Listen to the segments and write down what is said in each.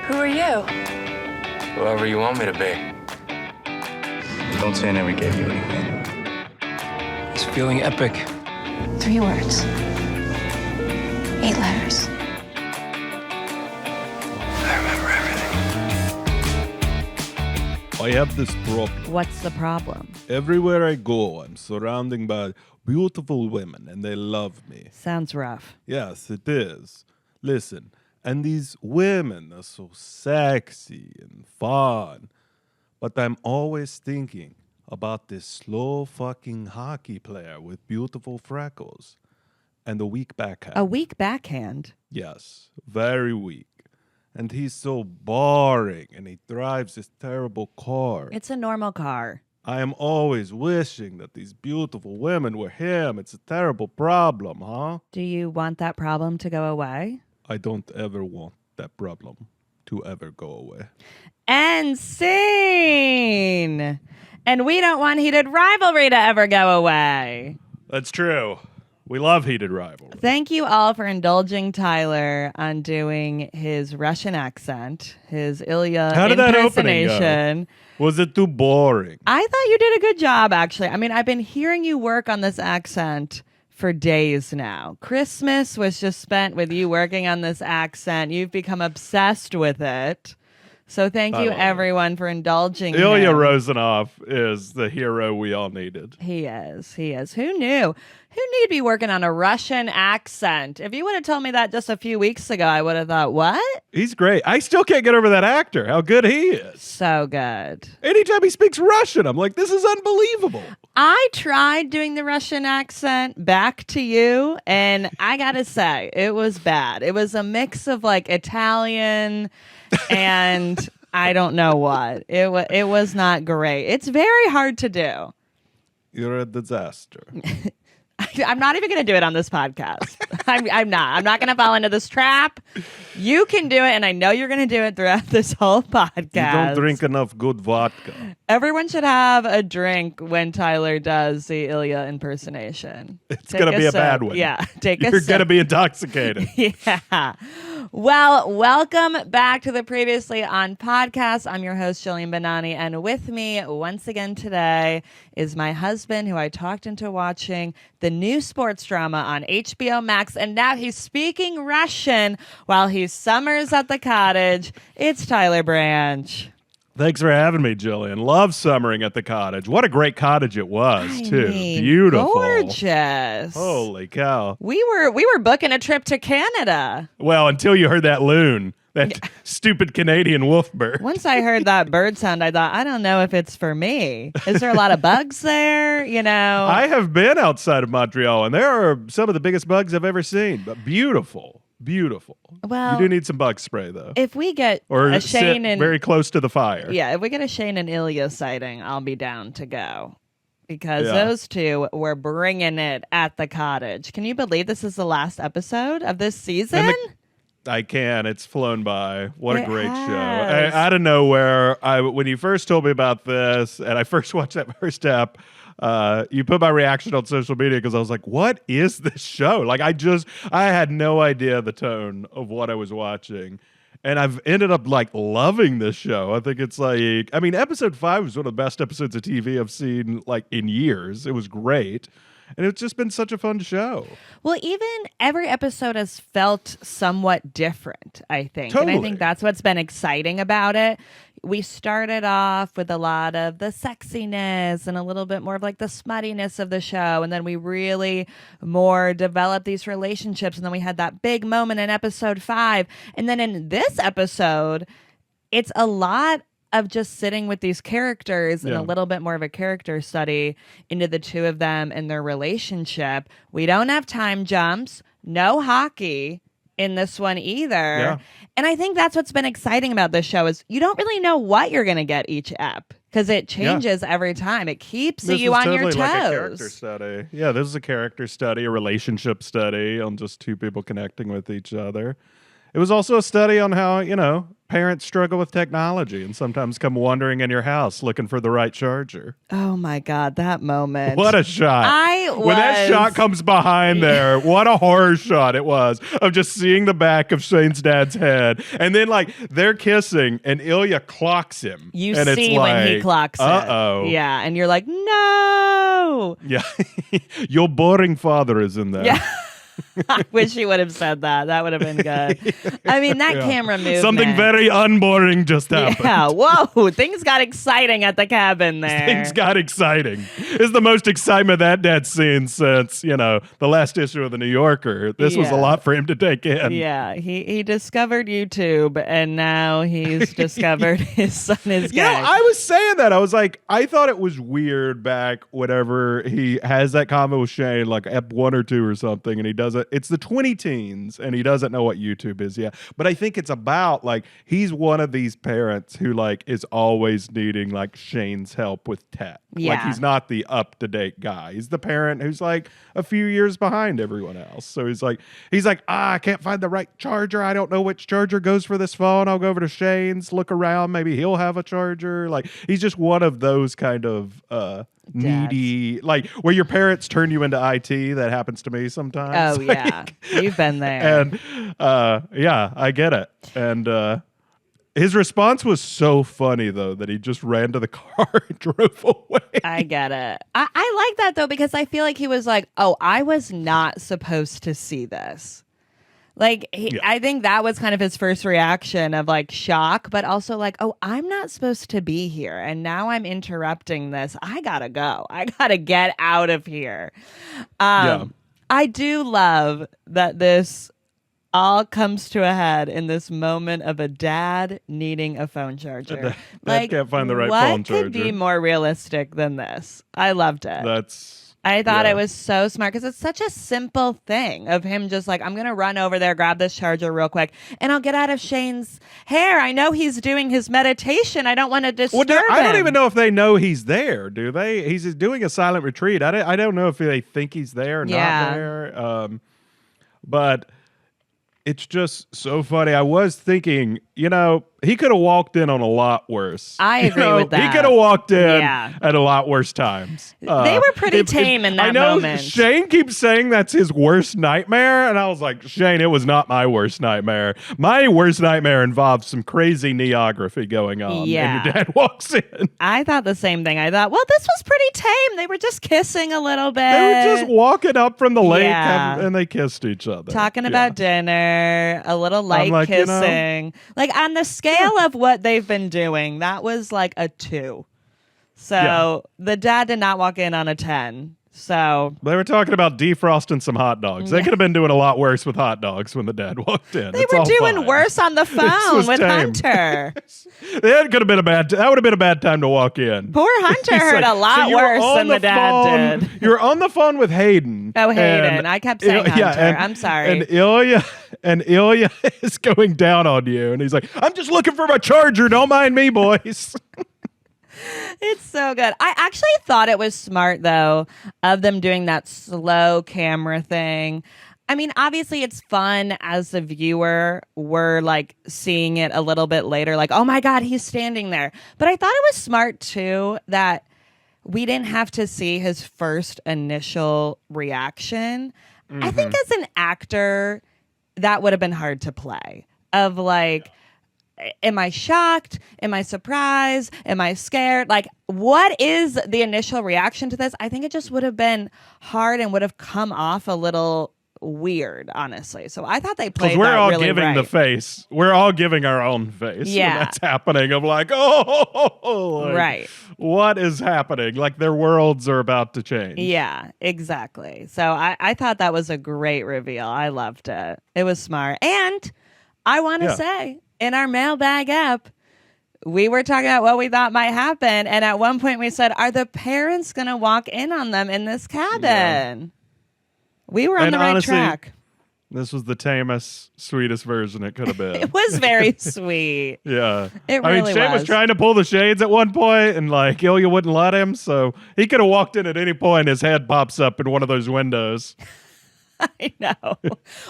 Who are you? Whoever you want me to be. Don't say I never gave you anything. It's feeling epic. 3 words. 8 letters. I remember everything. I have this problem. What's the problem? Everywhere I go, I'm surrounded by beautiful women, and they love me. Sounds rough. Yes, it is. Listen, and these women are so sexy and fun, but I'm always thinking about this slow fucking hockey player with beautiful freckles and a weak backhand. A weak backhand? Yes, very weak. And he's so boring, and he drives this terrible car. It's a normal car. I am always wishing that these beautiful women were him. It's a terrible problem, huh? Do you want that problem to go away? I don't ever want that problem to ever go away. And scene! And we don't want Heated Rivalry to ever go away. That's true. We love Heated Rivalry. Thank you all for indulging Tyler on doing his Russian accent, his Ilya How did that opening impersonation. go? Was it too boring? I thought you did a good job, actually. I mean, I've been hearing you work on this accent for days now. Christmas was just spent with you working on this accent. You've become obsessed with it. So thank you, everyone, for indulging Ilya him. Rozanov is the hero we all needed. He is. He is. Who knew? Who knew to be working on a Russian accent? If you would have told me that just a few weeks ago, I would have thought, what? He's great. I still can't get over that actor, how good he is. So good. Anytime he speaks Russian, I'm like, this is unbelievable. I tried doing the Russian accent back to you, and I gotta say, it was bad. It was a mix of like Italian and I don't know what. It was not great. It's very hard to do. You're a disaster. I'm not even going to do it on this podcast. I'm not. I'm not going to fall into this trap. You can do it, and I know you're going to do it throughout this whole podcast. You don't drink enough good vodka. Everyone should have a drink when Tyler does the Ilya impersonation. It's going to be a bad one. Yeah. You're going to be intoxicated. Yeah. Well, welcome back to the Previously On podcast. I'm your host, Jillian Benani, and with me once again today is my husband, who I talked into watching the new sports drama on HBO Max, and now he's speaking Russian while he summers at the cottage. It's Tyler Branch. Thanks for having me, Jillian. Love summering at the cottage. What a great cottage it was, too. Beautiful. Gorgeous. Holy cow. We were booking a trip to Canada. Well, until you heard that loon, that stupid Canadian wolf bird. Once I heard that bird sound, I thought, I don't know if it's for me. Is there a lot of bugs there? You know? I have been outside of Montreal, and there are some of the biggest bugs I've ever seen. But beautiful. Beautiful. Well, you do need some bug spray, though. If we get or a sit Shane and very close to the fire. Yeah, if we get a Shane and Ilya sighting, I'll be down to go. Because those two were bringing it at the cottage. Can you believe this is the last episode of this season? I can. It's flown by. What a great has. show. Out of nowhere, when you first told me about this, and I first watched that first ep, you put my reaction on social media because I was like, what is this show? Like, I had no idea the tone of what I was watching. And I've ended up like loving this show. I think it's like, I mean, episode 5 was one of the best episodes of TV I've seen like in years. It was great. And it's just been such a fun show. Well, even every episode has felt somewhat different, I think. Totally. And I think that's what's been exciting about it. We started off with a lot of the sexiness and a little bit more of like the smuttiness of the show. And then we really more developed these relationships. And then we had that big moment in episode 5. And then in this episode, it's a lot of just sitting with these characters and a little bit more of a character study into the two of them and their relationship. We don't have time jumps, no hockey in this one either. Yeah. And I think that's what's been exciting about this show is you don't really know what you're going to get each ep because it changes every time. It keeps you on your toes. Like a character study. Yeah, this is a character study, a relationship study on just two people connecting with each other. It was also a study on how, parents struggle with technology and sometimes come wandering in your house looking for the right charger. Oh my God, that moment. What a shot. When that shot comes behind there, what a horror shot it was of just seeing the back of Shane's dad's head. And then like they're kissing and Ilya clocks him. You and see it's like, when he clocks it. Uh-oh. Yeah, and you're like, no. Yeah. Your boring father is in there. Yeah. I wish he would have said that. That would have been good. I mean, that camera movement. Something very unboring just happened. Yeah, whoa. Things got exciting at the cabin there. Things got exciting. It's the most excitement that dad's seen since, the last issue of The New Yorker. This was a lot for him to take in. Yeah, he discovered YouTube, and now he's discovered his son is gay. I was saying that. I was like, I thought it was weird back whenever he has that comment with Shane, like ep 1 or 2 or something, and he doesn't. It's the 20 teens, and he doesn't know what YouTube is yet. But I think it's about, like, he's one of these parents who, like, is always needing, like, Shane's help with tech. Yeah. Like, he's not the up-to-date guy. He's the parent who's, like, a few years behind everyone else. So he's like, I can't find the right charger. I don't know which charger goes for this phone. I'll go over to Shane's, look around. Maybe he'll have a charger. Like, he's just one of those kind of needy, like where your parents turn you into IT. That happens to me sometimes. Oh, yeah. You've been there. And yeah, I get it. And his response was so funny, though, that he just ran to the car and drove away. I get it. I like that, though, because I feel like he was like, oh, I was not supposed to see this. Like, I think that was kind of his first reaction of like shock, but also like, oh, I'm not supposed to be here. And now I'm interrupting this. I gotta go. I gotta get out of here. I do love that this all comes to a head in this moment of a dad needing a phone charger. Dad can't find the right phone charger. What could be more realistic than this? I loved it. I thought it was so smart because it's such a simple thing of him just like, I'm going to run over there, grab this charger real quick, and I'll get out of Shane's hair. I know he's doing his meditation. I don't want to disturb him. I don't even know if they know he's there, do they? He's doing a silent retreat. I don't know if they think he's there or not there. But it's just so funny. I was thinking, he could have walked in on a lot worse. I agree with that. He could have walked in at a lot worse times. They were pretty tame in that moment. I know Shane keeps saying that's his worst nightmare, and I was like, Shane, it was not my worst nightmare. My worst nightmare involves some crazy knee-ography going on, and your dad walks in. I thought the same thing. I thought, well, this was pretty tame. They were just kissing a little bit. They were just walking up from the lake, and they kissed each other. Talking about dinner, a little light kissing. Like, on the scale of what they've been doing, that was like a 2. So the dad did not walk in on a 10. So they were talking about defrosting some hot dogs. They could have been doing a lot worse with hot dogs when the dad walked in. They were doing worse on the phone with Hunter. That could have been that would have been a bad time to walk in. Poor Hunter heard a lot worse than the dad did. You were on the phone with Hayden. Oh, Hayden. I kept saying Hunter. I'm sorry. And Ilya is going down on you. And he's like, I'm just looking for my charger. Don't mind me, boys. It's so good. I actually thought it was smart, though, of them doing that slow camera thing. I mean, obviously, it's fun as a viewer. We're like seeing it a little bit later, like, oh my God, he's standing there. But I thought it was smart, too, that we didn't have to see his first initial reaction. Mm-hmm. I think as an actor, that would have been hard to play. Of like, am I shocked? Am I surprised? Am I scared? Like, what is the initial reaction to this? I think it just would have been hard and would have come off a little weird, honestly. So I thought they played that really right. We're all giving the face. We're all giving our own face. Yeah. When that's happening. Of like, like, right. What is happening? Like their worlds are about to change. Yeah, exactly. So I thought that was a great reveal. I loved it. It was smart. And I want to say, in our mailbag app, we were talking about what we thought might happen. And at one point we said, are the parents going to walk in on them in this cabin? Yeah. We were on the right track. This was the tamest, sweetest version it could have been. It was very sweet. Yeah. It really was. Shane was trying to pull the shades at one point, and like Ilya wouldn't let him. So he could have walked in at any point. His head pops up in one of those windows. I know.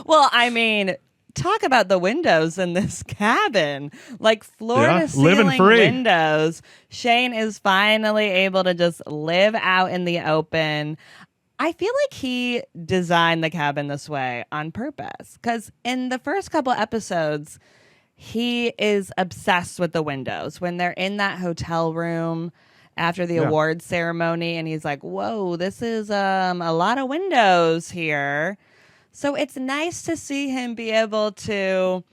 Well, I mean, talk about the windows in this cabin, like floor to living ceiling free. windows. Shane is finally able to just live out in the open. I feel like he designed the cabin this way on purpose, because in the first couple episodes, he is obsessed with the windows. When they're in that hotel room after the award ceremony, and he's like, whoa, this is a lot of windows here. So it's nice to see him be able to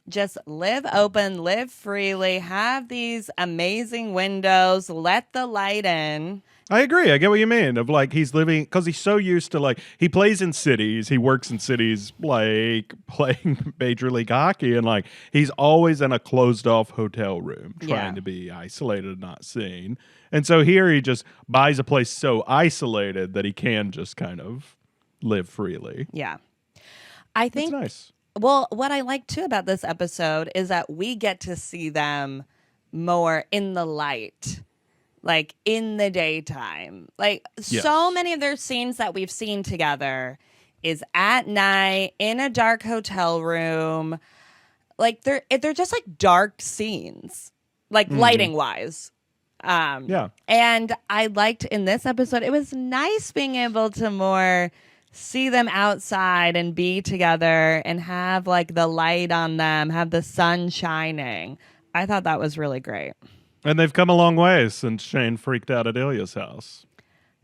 just live open, live freely, have these amazing windows, let the light in. I agree. I get what you mean. Of like he's living because he's so used to like he plays in cities, he works in cities like playing Major League Hockey, and like he's always in a closed off hotel room trying to be isolated and not seen. And so here he just buys a place so isolated that he can just kind of live freely. Yeah. I think it's nice. Well, what I like too about this episode is that we get to see them more in the light. Like in the daytime. Like so many of their scenes that we've seen together is at night in a dark hotel room. Like they're just like dark scenes, like lighting wise. And I liked in this episode, it was nice being able to more see them outside and be together and have like the light on them, have the sun shining. I thought that was really great. And they've come a long way since Shane freaked out at Ilya's house.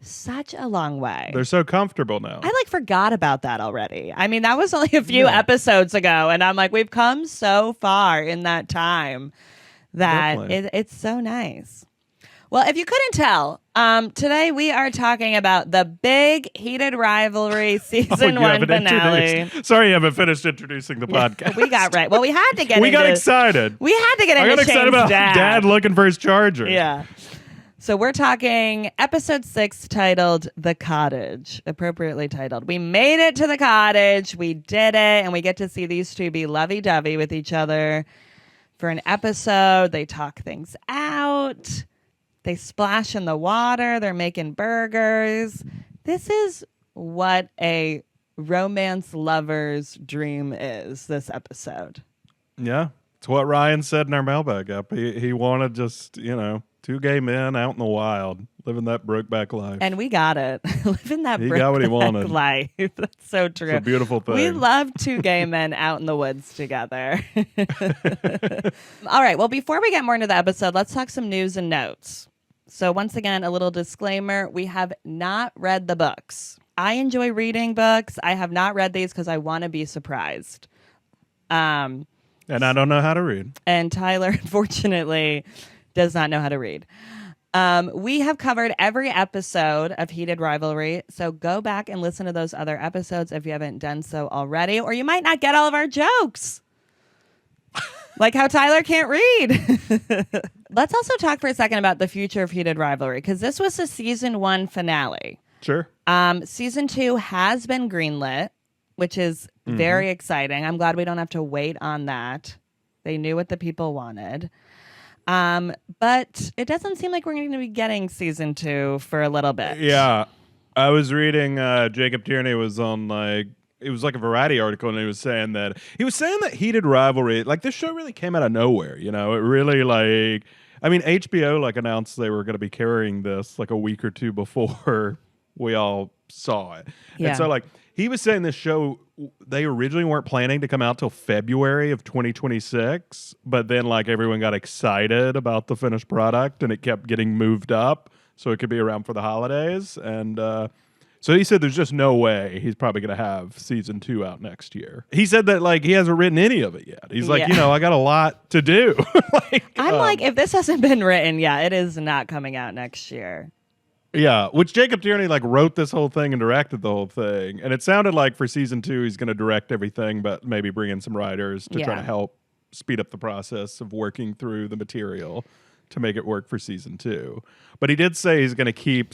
Such a long way. They're so comfortable now. I like forgot about that already. I mean, that was only a few episodes ago, and I'm like, we've come so far in that time that it's so nice. Well, if you couldn't tell, today we are talking about the big Heated Rivalry season 1 finale. Sorry, you haven't finished introducing the podcast. We got right. Well, we had to get. We got excited. We had to get into. I got excited about Dad looking for his charger. Yeah. So we're talking episode 6, titled "The Cottage," appropriately titled. We made it to the cottage. We did it, and we get to see these two be lovey-dovey with each other for an episode. They talk things out. They splash in the water. They're making burgers. This is what a romance lover's dream is, this episode. Yeah. It's what Ryan said in our mailbag up. He wanted just, two gay men out in the wild, living that Brokeback life. And we got it. Living that He got what he wanted. life. That's so true. It's a beautiful thing. We love two gay men out in the woods together. All right. Well, before we get more into the episode, let's talk some news and notes. So once again, a little disclaimer. We have not read the books. I enjoy reading books. I have not read these because I want to be surprised. And I don't know how to read. And Tyler, unfortunately, does not know how to read. We have covered every episode of Heated Rivalry, so go back and listen to those other episodes if you haven't done so already, or you might not get all of our jokes. Like how Tyler can't read. Let's also talk for a second about the future of Heated Rivalry, because this was the season 1 finale. Sure. Season 2 has been greenlit, which is very exciting. I'm glad we don't have to wait on that. They knew what the people wanted. But it doesn't seem like we're going to be getting season 2 for a little bit. Yeah. I was reading Jacob Tierney was on it was like a Variety article, and he was saying that Heated Rivalry, like this show really came out of nowhere. It really HBO announced they were going to be carrying this like a week or two before we all saw it. Yeah. And so he was saying this show, they originally weren't planning to come out till February of 2026, but then everyone got excited about the finished product and it kept getting moved up so it could be around for the holidays. And so he said there's just no way he's probably going to have season 2 out next year. He said that he hasn't written any of it yet. He's like, I got a lot to do. I'm if this hasn't been written, it is not coming out next year. Yeah, which Jacob Tierney wrote this whole thing and directed the whole thing. And it sounded like for season 2 he's going to direct everything, but maybe bring in some writers to try to help speed up the process of working through the material to make it work for season 2. But he did say he's going to keep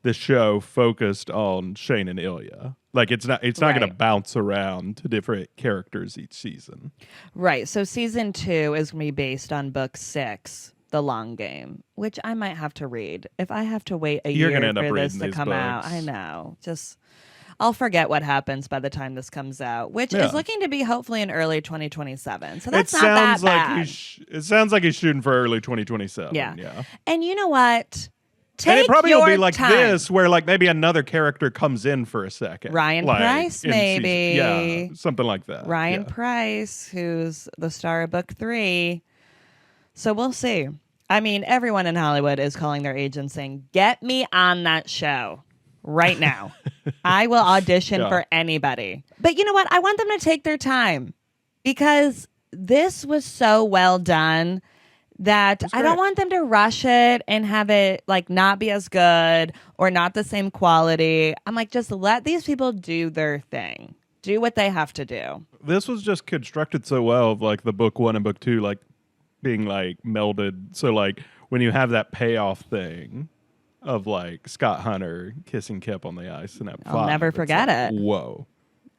the show focused on Shane and Ilya. It's not going to bounce around to different characters each season. Right. So season 2 is going to be based on book 6, The Long Game, which I might have to read if I have to wait a year for this to come out. I know. I'll forget what happens by the time this comes out, which is looking to be hopefully in early 2027. So that's not that bad. It sounds like he's shooting for early 2027. Yeah. And you know what? And it probably will be like time. this, where like maybe another character comes in for a second. Ryan Price, maybe. Yeah, something like that. Ryan Price, who's the star of book 3. So we'll see. I mean, everyone in Hollywood is calling their agents saying, get me on that show right now. I will audition for anybody. But you know what? I want them to take their time because this was so well done that I don't want them to rush it and have it like not be as good or not the same quality. I'm like, just let these people do their thing. Do what they have to do. This was just constructed so well, of like the book 1 and book 2, like being like melded. So like when you have that payoff thing of like Scott Hunter kissing Kip on the ice in that I'll never forget it. Whoa.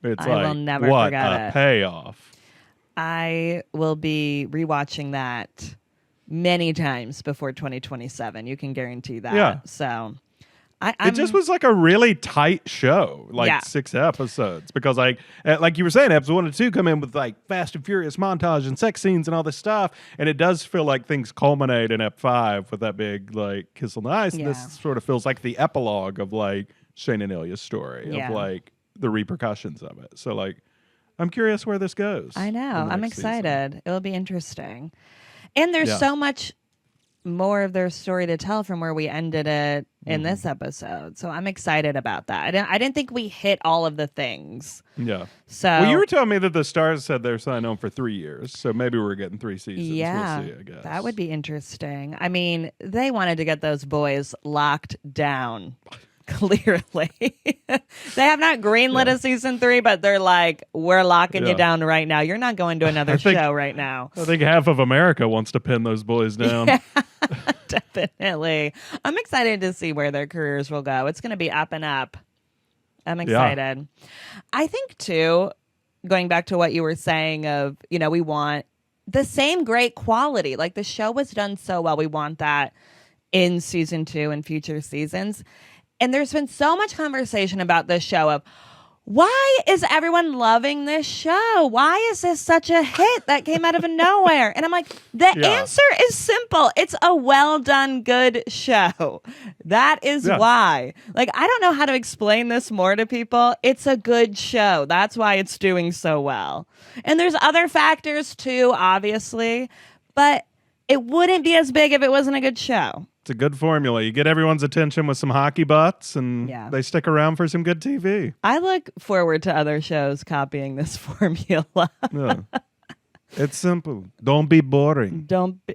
It's I will never what forget a it. payoff. I will be rewatching that many times before 2027. You can guarantee that. Yeah. So it just was like a really tight show, like 6 episodes, because like you were saying, episodes 1 and 2 come in with like Fast and Furious montage and sex scenes and all this stuff, and it does feel like things culminate in Ep 5 with that big like kiss on the ice. Yeah. This sort of feels like the epilogue of like Shane and Ilya's story of like the repercussions of it. So like, I'm curious where this goes. I know. I'm excited. Season. It'll be interesting. And there's so much more of their story to tell from where we ended it in this episode. So I'm excited about that. I didn't think we hit all of the things. Yeah. So well, you were telling me that the Stars said they're signed on for 3 years. So maybe we're getting 3 seasons. Yeah. We'll see, I guess. That would be interesting. I mean, they wanted to get those boys locked down. Clearly. They have not greenlit a season 3, but they're like, we're locking you down right now. You're not going to another show right now. I think half of America wants to pin those boys down. Yeah, definitely. I'm excited to see where their careers will go. It's going to be up and up. I'm excited. Yeah. I think, too, going back to what you were saying of, you know, we want the same great quality. Like the show was done so well. We want that in season 2 and future seasons. And there's been so much conversation about this show of why is everyone loving this show? Why is this such a hit that came out of nowhere? And I'm like, the answer is simple. It's a well done, good show. That is why. Like, I don't know how to explain this more to people. It's a good show. That's why it's doing so well. And there's other factors too, obviously, but it wouldn't be as big if it wasn't a good show. It's a good formula. You get everyone's attention with some hockey butts, and they stick around for some good TV. I look forward to other shows copying this formula. It's simple. Don't be boring.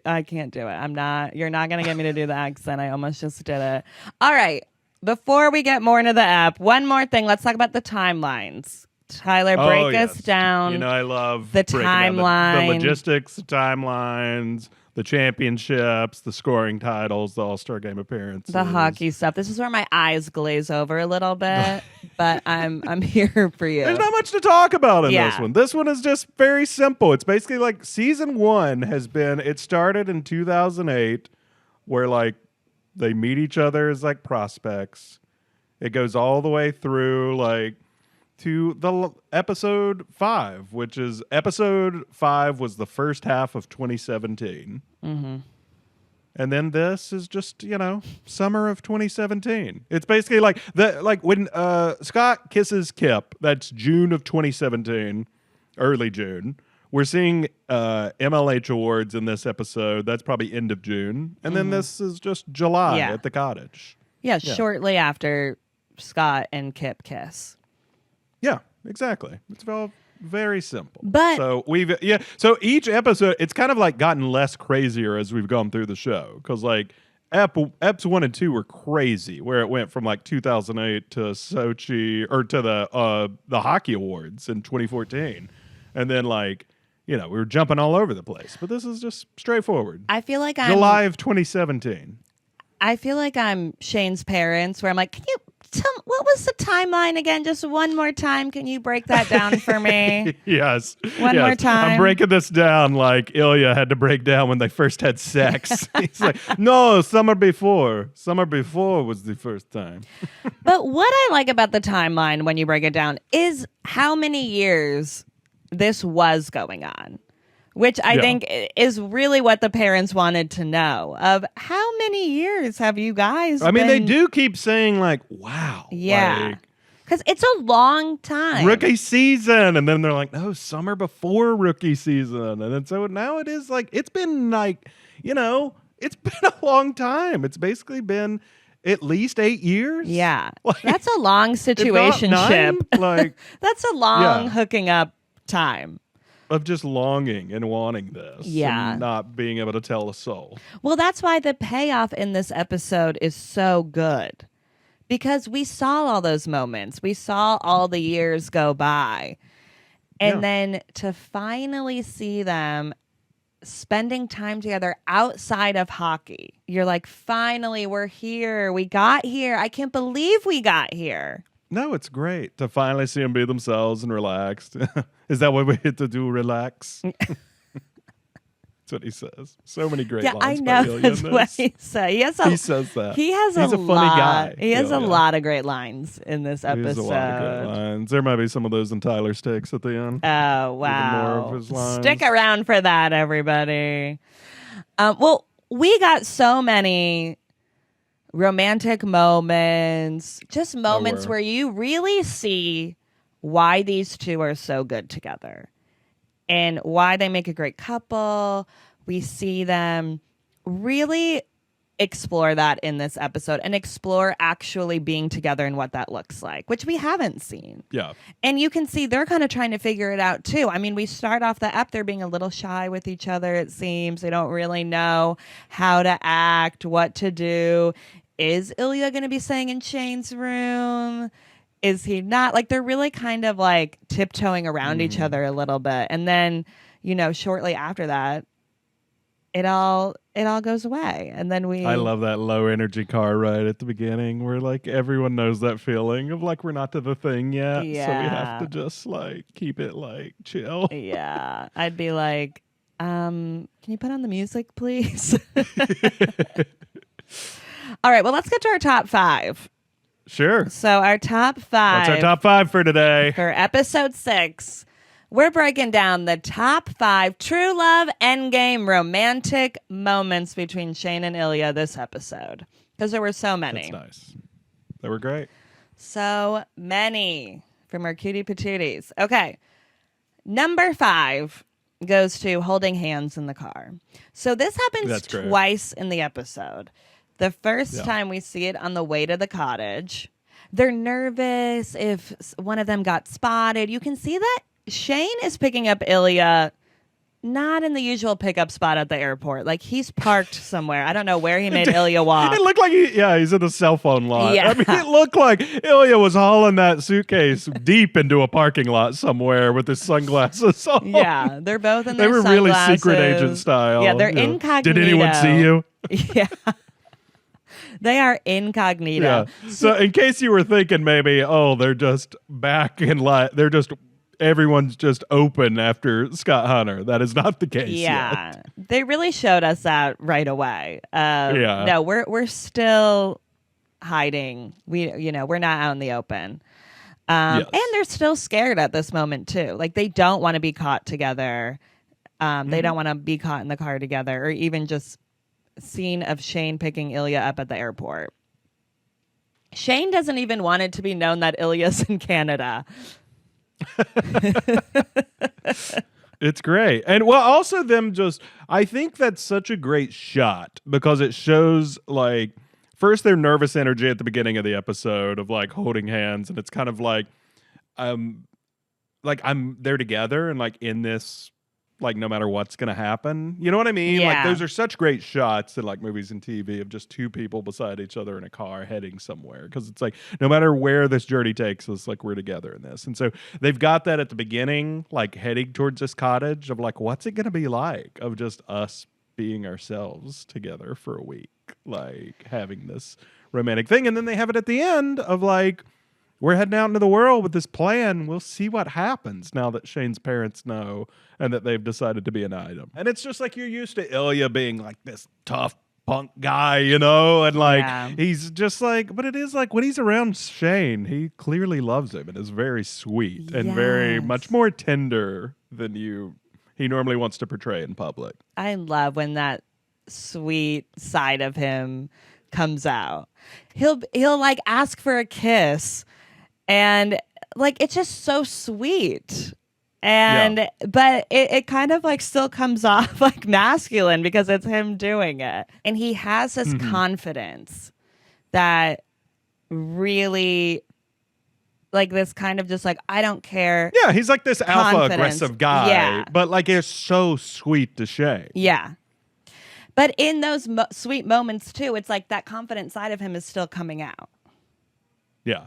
I can't do it. I'm not. You're not going to get me to do the accent. I almost just did it. All right. Before we get more into the app, one more thing. Let's talk about the timelines. Tyler, break us down. You know, I love the timeline, the logistics, the timelines, the championships, the scoring titles, the All-Star Game appearances, the hockey stuff. This is where my eyes glaze over a little bit, but I'm here for you. There's not much to talk about in this one. This one is just very simple. It's basically like season 1 has been. It started in 2008, where like they meet each other as like prospects. It goes all the way through like to the episode 5, which is episode 5 was the first half of 2017. Mm-hmm. And then this is just, you know, summer of 2017. It's basically like when Scott kisses Kip, that's June of 2017, early June. We're seeing MLH awards in this episode. That's probably end of June. And then this is just July at the Cottage. Yeah, shortly after Scott and Kip kiss. Yeah, exactly. It's all very simple. But so each episode, it's kind of like gotten less crazier as we've gone through the show, because like eps 1 and 2 were crazy, where it went from like 2008 to Sochi, or to the hockey awards in 2014, and then like, you know, we were jumping all over the place. But this is just straightforward. I feel like July of 2017. I feel like I'm Shane's parents, where I'm like, can you What was the timeline again? Just one more time. Can you break that down for me? Yes. One more time. I'm breaking this down like Ilya had to break down when they first had sex. He's like, no, summer before. Summer before was the first time. But what I like about the timeline when you break it down is how many years this was going on, which I think is really what the parents wanted to know of how many years have you guys I mean, they do keep saying like, wow. Yeah. Because it's a long time. Rookie season. And then they're like, no, summer before rookie season. And then so now it is like, it's been like, it's been a long time. It's basically been at least 8 years. Yeah. Like, that's a long situationship. Like, that's a long hooking up time. Of just longing and wanting this. Yeah. And not being able to tell a soul. Well, that's why the payoff in this episode is so good. Because we saw all those moments. We saw all the years go by. And then to finally see them spending time together outside of hockey, you're like, finally, we're here. We got here. I can't believe we got here. No, it's great to finally see them be themselves and relaxed. Is that what we get to do? Relax? That's what he says. So many great lines. I know by Ilya that's in this. what he says. He says that. He's a funny guy. He has a lot of great lines in this episode. He has a lot of great lines. There might be some of those in Tyler's takes at the end. Oh, wow. Even more of his lines. Stick around for that, everybody. Well, we got so many romantic moments, just moments where you really see why these two are so good together and why they make a great couple. We see them really explore that in this episode and explore actually being together and what that looks like, which we haven't seen. Yeah. And you can see they're kind of trying to figure it out too. I mean, we start off the ep, they're being a little shy with each other, it seems. They don't really know how to act, what to do. Is Ilya going to be staying in Shane's room? Is he not? Like, they're really kind of like tiptoeing around each other a little bit. And then, shortly after that, it all goes away. And then I love that low energy car ride at the beginning where like everyone knows that feeling of like we're not to the thing yet. Yeah. So we have to just like keep it like chill. Yeah. I'd be like, can you put on the music, please? All right, well, let's get to our top 5. Sure. So our top 5. What's our top 5 for today? For episode 6, we're breaking down the top 5 true love endgame romantic moments between Shane and Ilya this episode. Because there were so many. That's nice. They were great. So many from our cutie patooties. Okay. Number 5 goes to holding hands in the car. So this happens twice in the episode. The first time we see it on the way to the cottage, they're nervous if one of them got spotted. You can see that Shane is picking up Ilya not in the usual pickup spot at the airport. Like, he's parked somewhere. I don't know where he made Ilya walk. It looked like he's in the cell phone lot. Yeah. I mean, it looked like Ilya was hauling that suitcase deep into a parking lot somewhere with his sunglasses on. Yeah, they're both in their sunglasses. They were really secret agent style. Yeah, they're incognito. Did anyone see you? Yeah. They are incognito. Yeah. So in case you were thinking maybe, they're just back in line. They're just, everyone's just open after Scott Hunter. That is not the case yet. They really showed us that right away. No, we're still hiding. We're not out in the open. And they're still scared at this moment too. Like, they don't want to be caught together. They don't want to be caught in the car together, or even just scene of Shane picking Ilya up at the airport. Shane doesn't even want it to be known that Ilya's in Canada. It's great. And also them just, I think that's such a great shot because it shows like, first their nervous energy at the beginning of the episode of like holding hands, and it's kind of like I'm they're together and like in this, like no matter what's going to happen. You know what I mean? Yeah. Like those are such great shots in like movies and TV of just two people beside each other in a car heading somewhere. Because it's like no matter where this journey takes us, like we're together in this. And so they've got that at the beginning, like heading towards this cottage of like, what's it going to be like of just us being ourselves together for a week? Like having this romantic thing. And then they have it at the end of like, we're heading out into the world with this plan. We'll see what happens now that Shane's parents know and that they've decided to be an item. And it's just like you're used to Ilya being like this tough punk guy, you know? And like he's just like, but it is like when he's around Shane, he clearly loves him and is very sweet and very much more tender than he normally wants to portray in public. I love when that sweet side of him comes out. He'll like ask for a kiss. And like it's just so sweet. And but it kind of like still comes off like masculine because it's him doing it. And he has this confidence that really like this kind of just like I don't care. Yeah, he's like this alpha aggressive guy, but like it's so sweet to Shane. Yeah. But in those sweet moments too, it's like that confident side of him is still coming out. Yeah.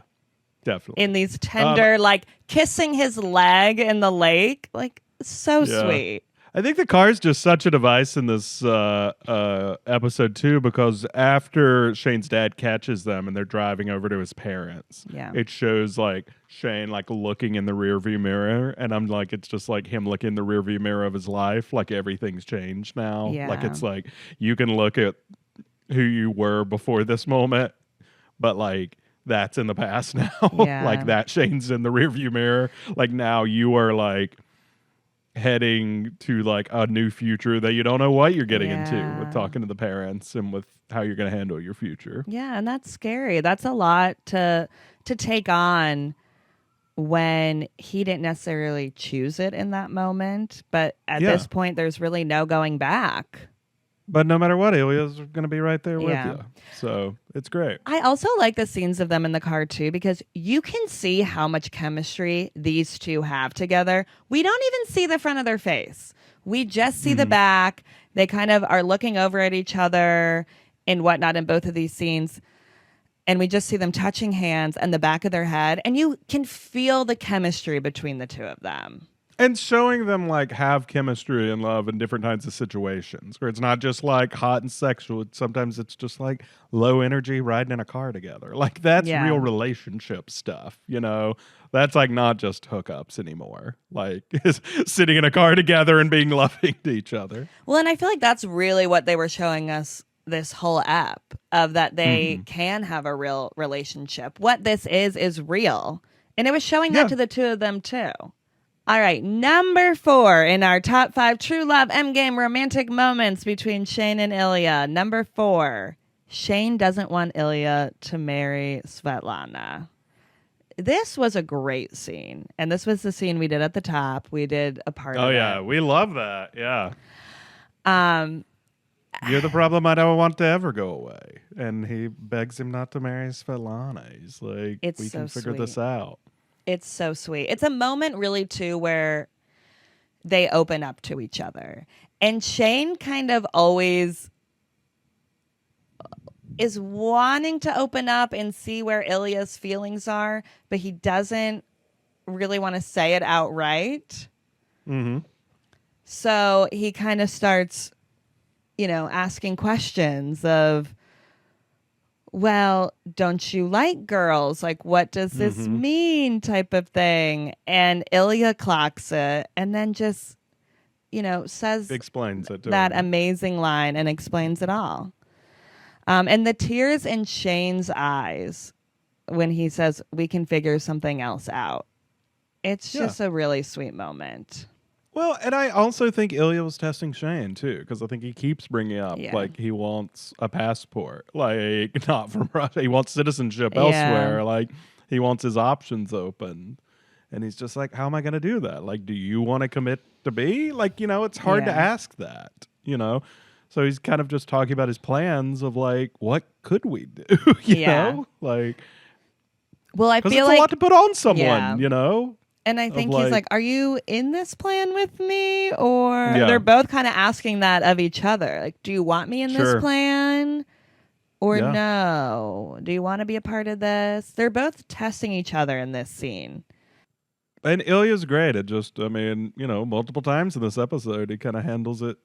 Definitely. In these tender, like kissing his leg in the lake. Like, so sweet. I think the car is just such a device in this episode, too, because after Shane's dad catches them and they're driving over to his parents, it shows like Shane like looking in the rearview mirror. And I'm like, it's just like him looking in the rearview mirror of his life. Like everything's changed now. Yeah. Like it's like you can look at who you were before this moment, but like, that's in the past now. Like that Shane's in the rearview mirror. Like now you are like heading to like a new future that you don't know what you're getting into with talking to the parents and with how you're going to handle your future. Yeah, and that's scary. That's a lot to take on when he didn't necessarily choose it in that moment. But at this point, there's really no going back. But no matter what, Ilya's going to be right there with you. So it's great. I also like the scenes of them in the car, too, because you can see how much chemistry these two have together. We don't even see the front of their face. We just see the back. They kind of are looking over at each other and whatnot in both of these scenes. And we just see them touching hands and the back of their head. And you can feel the chemistry between the two of them. And showing them like have chemistry and love in different kinds of situations where it's not just like hot and sexual. Sometimes it's just like low energy riding in a car together. Like that's real relationship stuff, you know? That's like not just hookups anymore. Like sitting in a car together and being loving to each other. Well, and I feel like that's really what they were showing us this whole app of that they can have a real relationship. What this is real. And it was showing that to the two of them too. All right, number 4 in our top 5 true love endgame romantic moments between Shane and Ilya. Number 4, Shane doesn't want Ilya to marry Svetlana. This was a great scene, and this was the scene we did at the top. We did a part of it. Oh, yeah, we love that, yeah. You're the problem I don't want to ever go away. And he begs him not to marry Svetlana. He's like, we can figure this out. It's so sweet. It's a moment really too where they open up to each other. And Shane kind of always is wanting to open up and see where Ilya's feelings are, but he doesn't really want to say it outright. So he kind of starts, you know, asking questions of, well, don't you like girls? Like, what does this mean type of thing? And Ilya clocks it and then just, you know, explains it to that him. amazing line and explains it all. And the tears in Shane's eyes when he says, we can figure something else out. It's just a really sweet moment. Well, and I also think Ilya was testing Shane, too, because I think he keeps bringing up, like, he wants a passport, like, not from Russia. He wants citizenship elsewhere. Like, he wants his options open. And he's just like, how am I going to do that? Like, do you want to commit to be? Like, you know, it's hard to ask that, you know? So he's kind of just talking about his plans of, like, what could we do, you know? Like, well, I feel it's like a lot to put on someone, you know? And I think he's like, are you in this plan with me? Or they're both kind of asking that of each other. Like, do you want me in this plan? Or no? Do you want to be a part of this? They're both testing each other in this scene. And Ilya's great. It just, I mean, you know, multiple times in this episode, he kind of handles it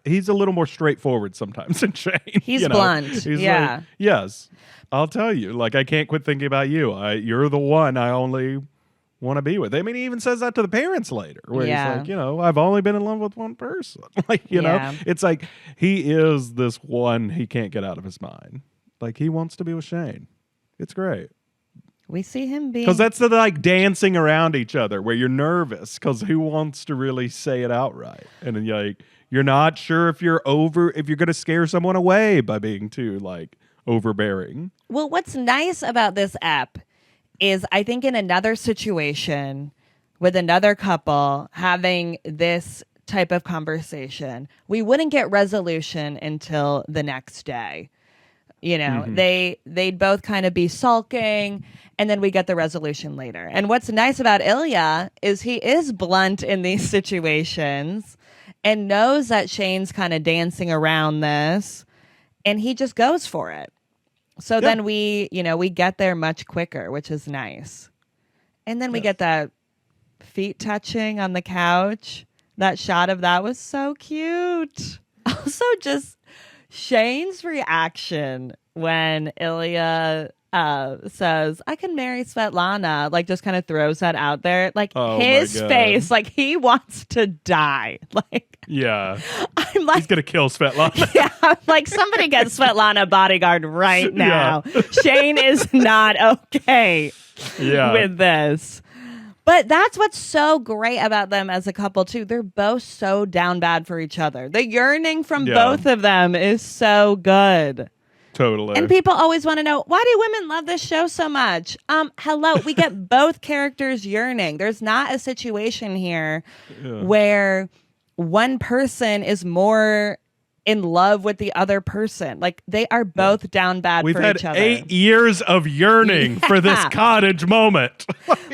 he's a little more straightforward sometimes than Shane. He's blunt. He's Yeah. like, yes, I'll tell you. Like, I can't quit thinking about you. You're the one I only want to be with. I mean, he even says that to the parents later, where he's like, I've only been in love with one person. Like, you know, it's like he is this one he can't get out of his mind. Like, he wants to be with Shane. It's great. We see him being... Because that's the, like, dancing around each other where you're nervous because who wants to really say it outright? And then you're not sure if you're going to scare someone away by being too, like, overbearing. Well, what's nice about this app is I think in another situation with another couple having this type of conversation, we wouldn't get resolution until the next day. You know, they'd both kind of be sulking, and then we get the resolution later. And what's nice about Ilya is he is blunt in these situations and knows that Shane's kind of dancing around this, and he just goes for it. So then we get there much quicker, which is nice. And then we get that feet touching on the couch. That shot of that was so cute. Also, just Shane's reaction when Ilya says, I can marry Svetlana, like just kind of throws that out there. Like his face, like he wants to die. Like, yeah. I'm like, he's going to kill Svetlana. Yeah, I'm like, somebody get Svetlana a bodyguard right now. Shane is not okay with this. But that's what's so great about them as a couple, too. They're both so down bad for each other. The yearning from both of them is so good. Totally. And people always want to know, why do women love this show so much? Hello, we get both characters yearning. There's not a situation here where one person is more in love with the other person. Like, they are both down bad for each other. We've had 8 years of yearning for this cottage moment.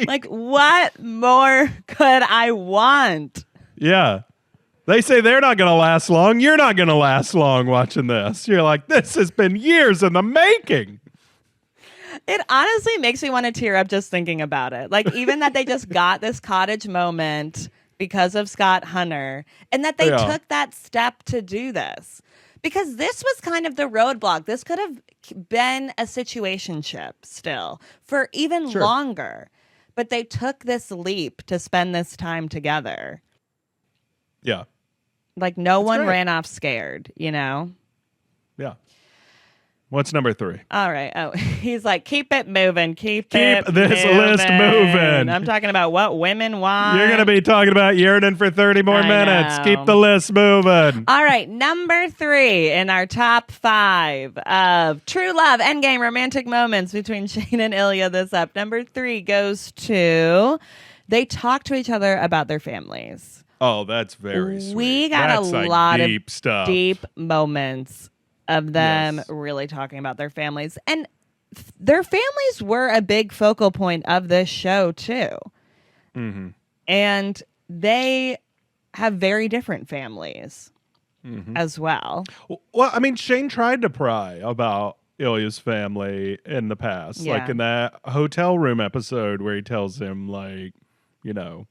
Like, what more could I want? Yeah. They say they're not going to last long. You're not going to last long watching this. You're like, this has been years in the making. It honestly makes me want to tear up just thinking about it. Like, even that they just got this cottage moment because of Scott Hunter, and that they took that step to do this. Because this was kind of the roadblock. This could have been a situationship still for even longer. But they took this leap to spend this time together. Yeah. Like, no one ran off scared, you know? Yeah. What's number 3? All right. Oh, he's like, keep it moving. Keep this list moving. I'm talking about what women want. You're going to be talking about yearning for 30 more minutes. Know. Keep the list moving. All right. Number 3 in our top 5 of true love, endgame, romantic moments between Shane and Ilya this up. Number 3 goes to they talk to each other about their families. Oh, that's very sweet. We got a lot of stuff. Deep moments of them really talking about their families. And their families were a big focal point of this show, too. Mm-hmm. And they have very different families as well. Well, I mean, Shane tried to pry about Ilya's family in the past. Like in that hotel room episode where he tells him, like, you know,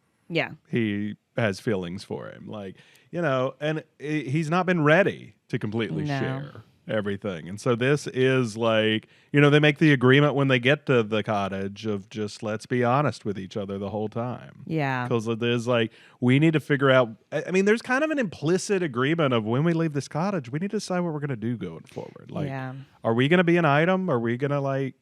he has feelings for him. Like, you know, and he's not been ready to completely share everything. And so this is like, you know, they make the agreement when they get to the cottage of just, let's be honest with each other the whole time. Yeah. Because there's like, we need to figure out, I mean, there's kind of an implicit agreement of when we leave this cottage, we need to decide what we're going to do going forward. Like, are we going to be an item? Are we going to like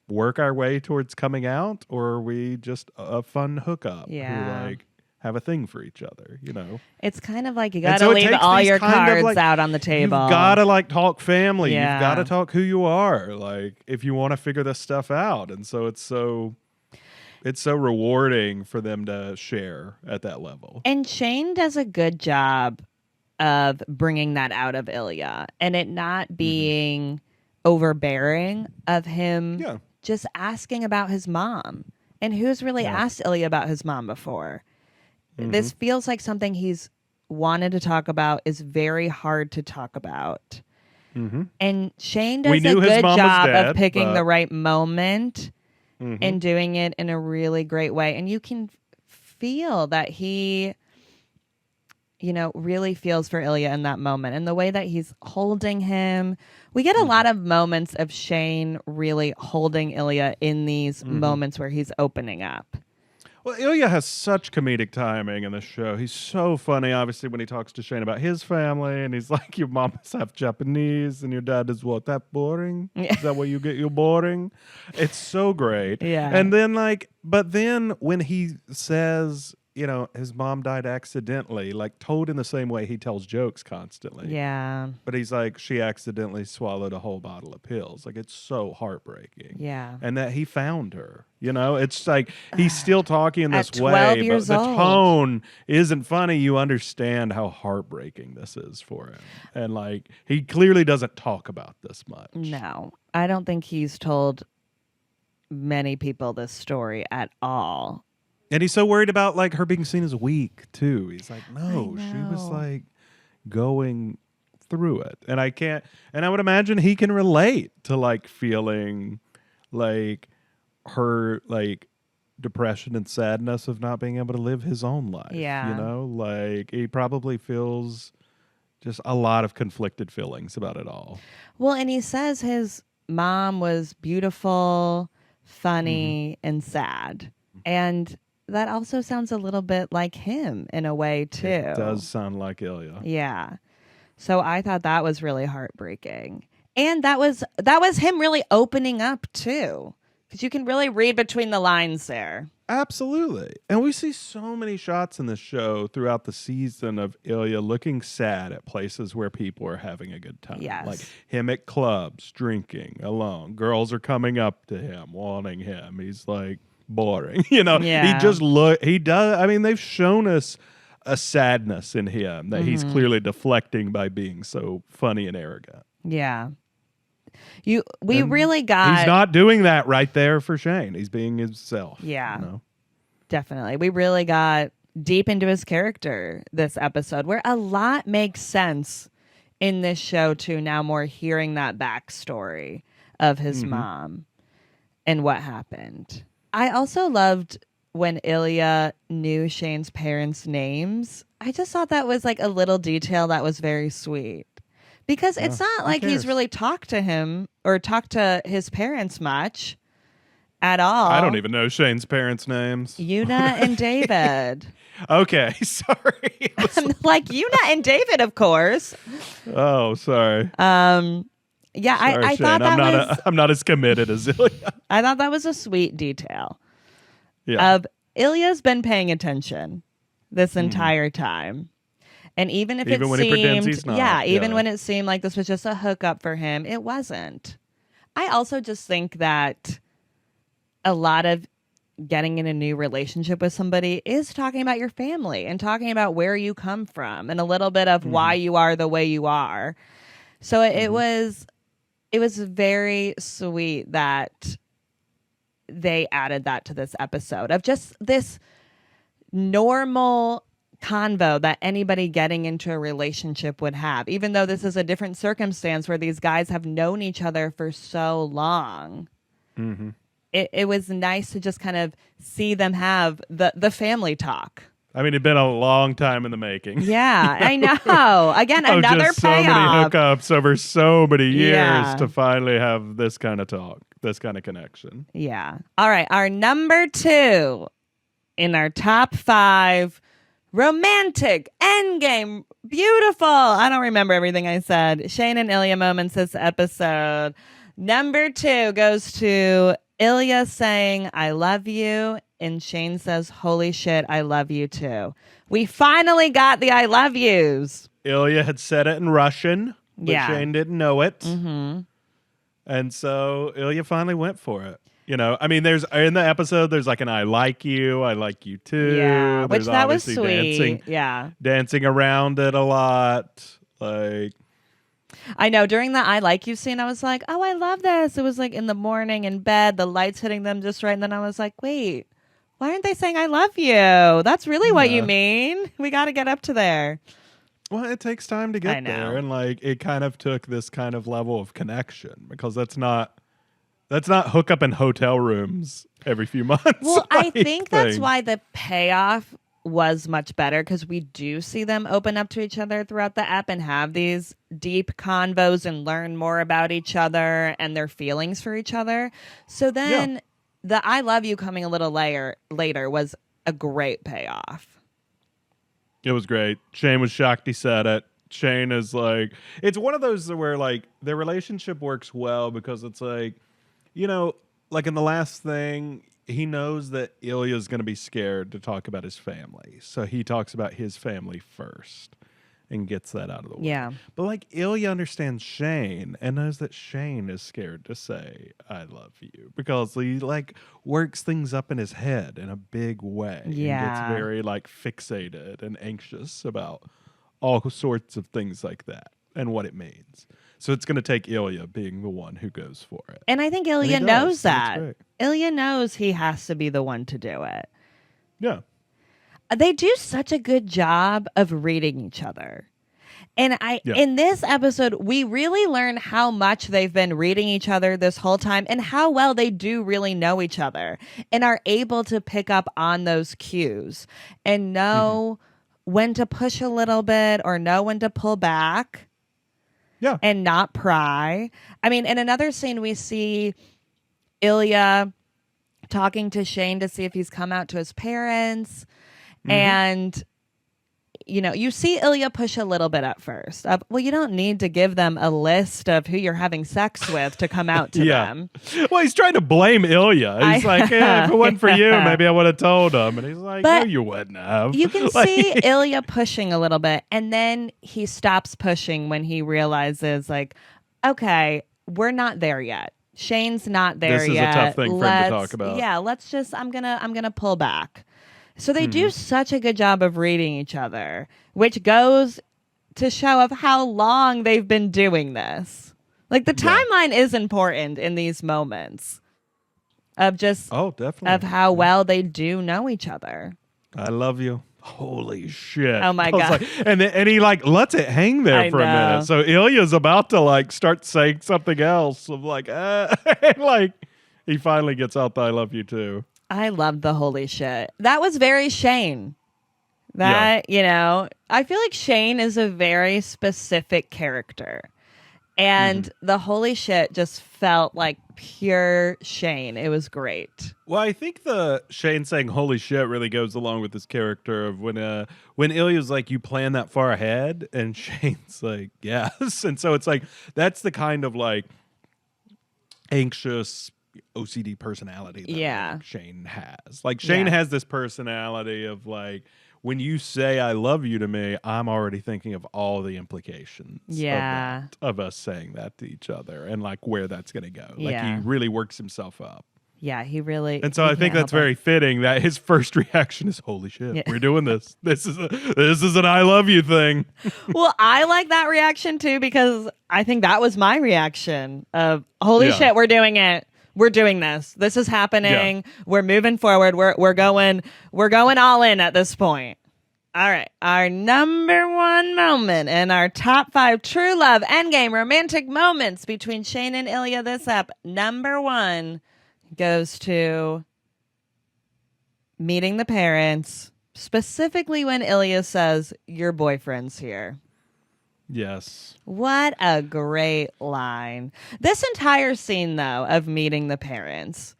work our way towards coming out? Or are we just a fun hookup who like have a thing for each other, you know? It's kind of like you got to leave all your cards out on the table. You've got to like talk family. Yeah. You've got to talk who you are, like if you want to figure this stuff out. And so it's so rewarding for them to share at that level. And Shane does a good job of bringing that out of Ilya and it not being overbearing of him just asking about his mom. And who's really asked Ilya about his mom before? This feels like something he's wanted to talk about, is very hard to talk about. And Shane does a good job of picking the right moment and doing it in a really great way. And you can feel that he really feels for Ilya in that moment, and the way that he's holding him. We get a lot of moments of Shane really holding Ilya in these moments where he's opening up. Well, Ilya has such comedic timing in this show. He's so funny, obviously, when he talks to Shane about his family, and he's like, your mom is half Japanese, and your dad is what, that boring? Is that where you get your boring? It's so great. Yeah. And then, but then when he says, his mom died accidentally, told in the same way he tells jokes constantly. Yeah. But he's like, she accidentally swallowed a whole bottle of pills. It's so heartbreaking. Yeah. And that he found her. It's like he's still talking in this At 12 way, but years the old. tone isn't funny. You understand how heartbreaking this is for him. And he clearly doesn't talk about this much. No, I don't think he's told many people this story at all. And he's so worried about her being seen as weak too. He's like, no, she was going through it. And I would imagine he can relate to feeling her depression and sadness of not being able to live his own life. Yeah. He probably feels just a lot of conflicted feelings about it all. Well, and he says his mom was beautiful, funny, and sad. And that also sounds a little bit like him in a way, too. It does sound like Ilya. Yeah. So I thought that was really heartbreaking. And that was him really opening up, too. Because you can really read between the lines there. Absolutely. And we see so many shots in this show throughout the season of Ilya looking sad at places where people are having a good time. Yes. Like him at clubs, drinking, alone. Girls are coming up to him, wanting him. He's boring. Yeah. He does. I mean, they've shown us a sadness in him that he's clearly deflecting by being so funny and arrogant. Yeah. We really got... He's not doing that right there for Shane. He's being himself. Yeah. Definitely. We really got deep into his character this episode, where a lot makes sense in this show too, now more hearing that backstory of his mom and what happened. I also loved when Ilya knew Shane's parents' names. I just thought that was a little detail that was very sweet. Because it's not like he's really talked to him or talked to his parents much at all. I don't even know Shane's parents' names. Una and David. Okay, sorry. Una and David, of course. Oh, sorry. Yeah, Sorry, I Shane. thought that I'm not as committed as Ilya. I thought that was a sweet detail. Yeah. Ilya's been paying attention this entire time. And even if when he pretends he's not. Even when it seemed like this was just a hookup for him, it wasn't. I also just think that a lot of getting in a new relationship with somebody is talking about your family and talking about where you come from and a little bit of why you are the way you are. So it was very sweet that they added that to this episode of just this normal convo that anybody getting into a relationship would have, even though this is a different circumstance where these guys have known each other for so long. It was nice to just kind of see them have the family talk. I mean, it'd been a long time in the making. Yeah, I know. Again, another just payoff. So many hookups over so many years Yeah. to finally have this kind of talk, this kind of connection. Yeah. All right, our number 2 in our top 5 romantic endgame, beautiful. I don't remember everything I said. Shane and Ilya moments this episode. Number 2 goes to Ilya saying, "I love you," and Shane says, "Holy shit, I love you too." We finally got the "I love yous." Ilya had said it in Russian, but Yeah. Shane didn't know it. And so Ilya finally went for it. I mean, there's in the episode, there's an "I like you too." Yeah, which There's that was obviously sweet. dancing around it a lot. I know, during the "I like you" scene, I was like, oh, I love this. It was in the morning in bed, the lights hitting them just right. And then I was like, wait, why aren't they saying "I love you"? That's really what you mean. We got to get up to there. Well, it takes time to get I know. there, and it kind of took this kind of level of connection because that's not hook up in hotel rooms every few months. Well, I think that's thing. why the payoff was much better because we do see them open up to each other throughout the ep and have these deep convos and learn more about each other and their feelings for each other. So then the I love you coming a little later was a great payoff. It was great. Shane was shocked he said it. Shane is like, it's one of those where like their relationship works well because it's like, you know, like in the last thing, he knows that Ilya's going to be scared to talk about his family. So he talks about his family first and gets that out of the way. Yeah. But like Ilya understands Shane and knows that Shane is scared to say, I love you, because he like works things up in his head in a big way. Yeah. And gets very like fixated and anxious about all sorts of things like that and what it means. So it's going to take Ilya being the one who goes for it. And I think Ilya And he knows does, and it's that. great. Ilya knows he has to be the one to do it. Yeah. They do such a good job of reading each other. And in this episode, we really learn how much they've been reading each other this whole time and how well they do really know each other and are able to pick up on those cues and know when to push a little bit or know when to pull back. Yeah. And not pry. I mean, in another scene, we see Ilya talking to Shane to see if he's come out to his parents. And, you know, you see Ilya push a little bit at first. Well, you don't need to give them a list of who you're having sex with to come out to them. Well, he's trying to blame Ilya. He's like, if it wasn't for you, maybe I would have told him. And he's like, But no, you wouldn't have. You can Like- see Ilya pushing a little bit, and then he stops pushing when he realizes, like, okay, we're not there yet. Shane's not there This is yet. a tough thing for him to talk about. Yeah, let's just. I'm gonna pull back. So they do such a good job of reading each other, which goes to show of how long they've been doing this. Like the timeline is important in these moments of just definitely. of how well they do know each other. I love you. Holy shit. Oh, my I was God. like- and he like lets it hang there I for a know. minute. So Ilya's about to like start saying something else of like, and like he finally gets out the I love you too. I loved the holy shit. That was very Shane. That, you know, I feel like Shane is a very specific character. And the holy shit just felt like pure Shane. It was great. Well, I think the Shane saying "holy shit" really goes along with this character of when Ilya's like, "You plan that far ahead," and Shane's like, "Yes," and so it's like that's the kind of like anxious OCD personality that like, Shane has. Like Shane has this personality of like, when you say I love you to me, I'm already thinking of all the implications of us saying that to each other and like where that's going to go. Like he really works himself up. Yeah, he really. And so I think that's very fitting that his first reaction is, holy shit, we're doing this. This is an I love you thing. Well, I like that reaction too, because I think that was my reaction of holy shit, we're doing it. We're doing this. This is happening. Yeah. We're moving forward. We're going all in at this point. All right. Our number one moment and our top 5 true love endgame romantic moments between Shane and Ilya this ep. Number 1 goes to meeting the parents, specifically when Ilya says, "Your boyfriend's here." Yes. What a great line. This entire scene, though, of meeting the parents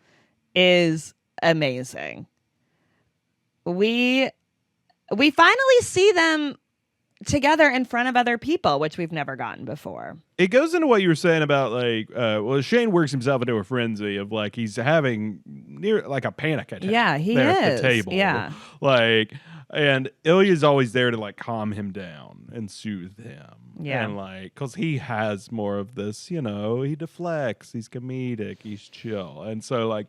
is amazing. We finally see them together in front of other people, which we've never gotten before. It goes into what you were saying about like, well, Shane works himself into a frenzy of like he's having near like a panic attack. Yeah, he there is. at the table. Yeah. Like, and Ilya's always there to like calm him down and soothe him. Yeah. And like, cause he has more of this, you know, he deflects, he's comedic, he's chill. And so like,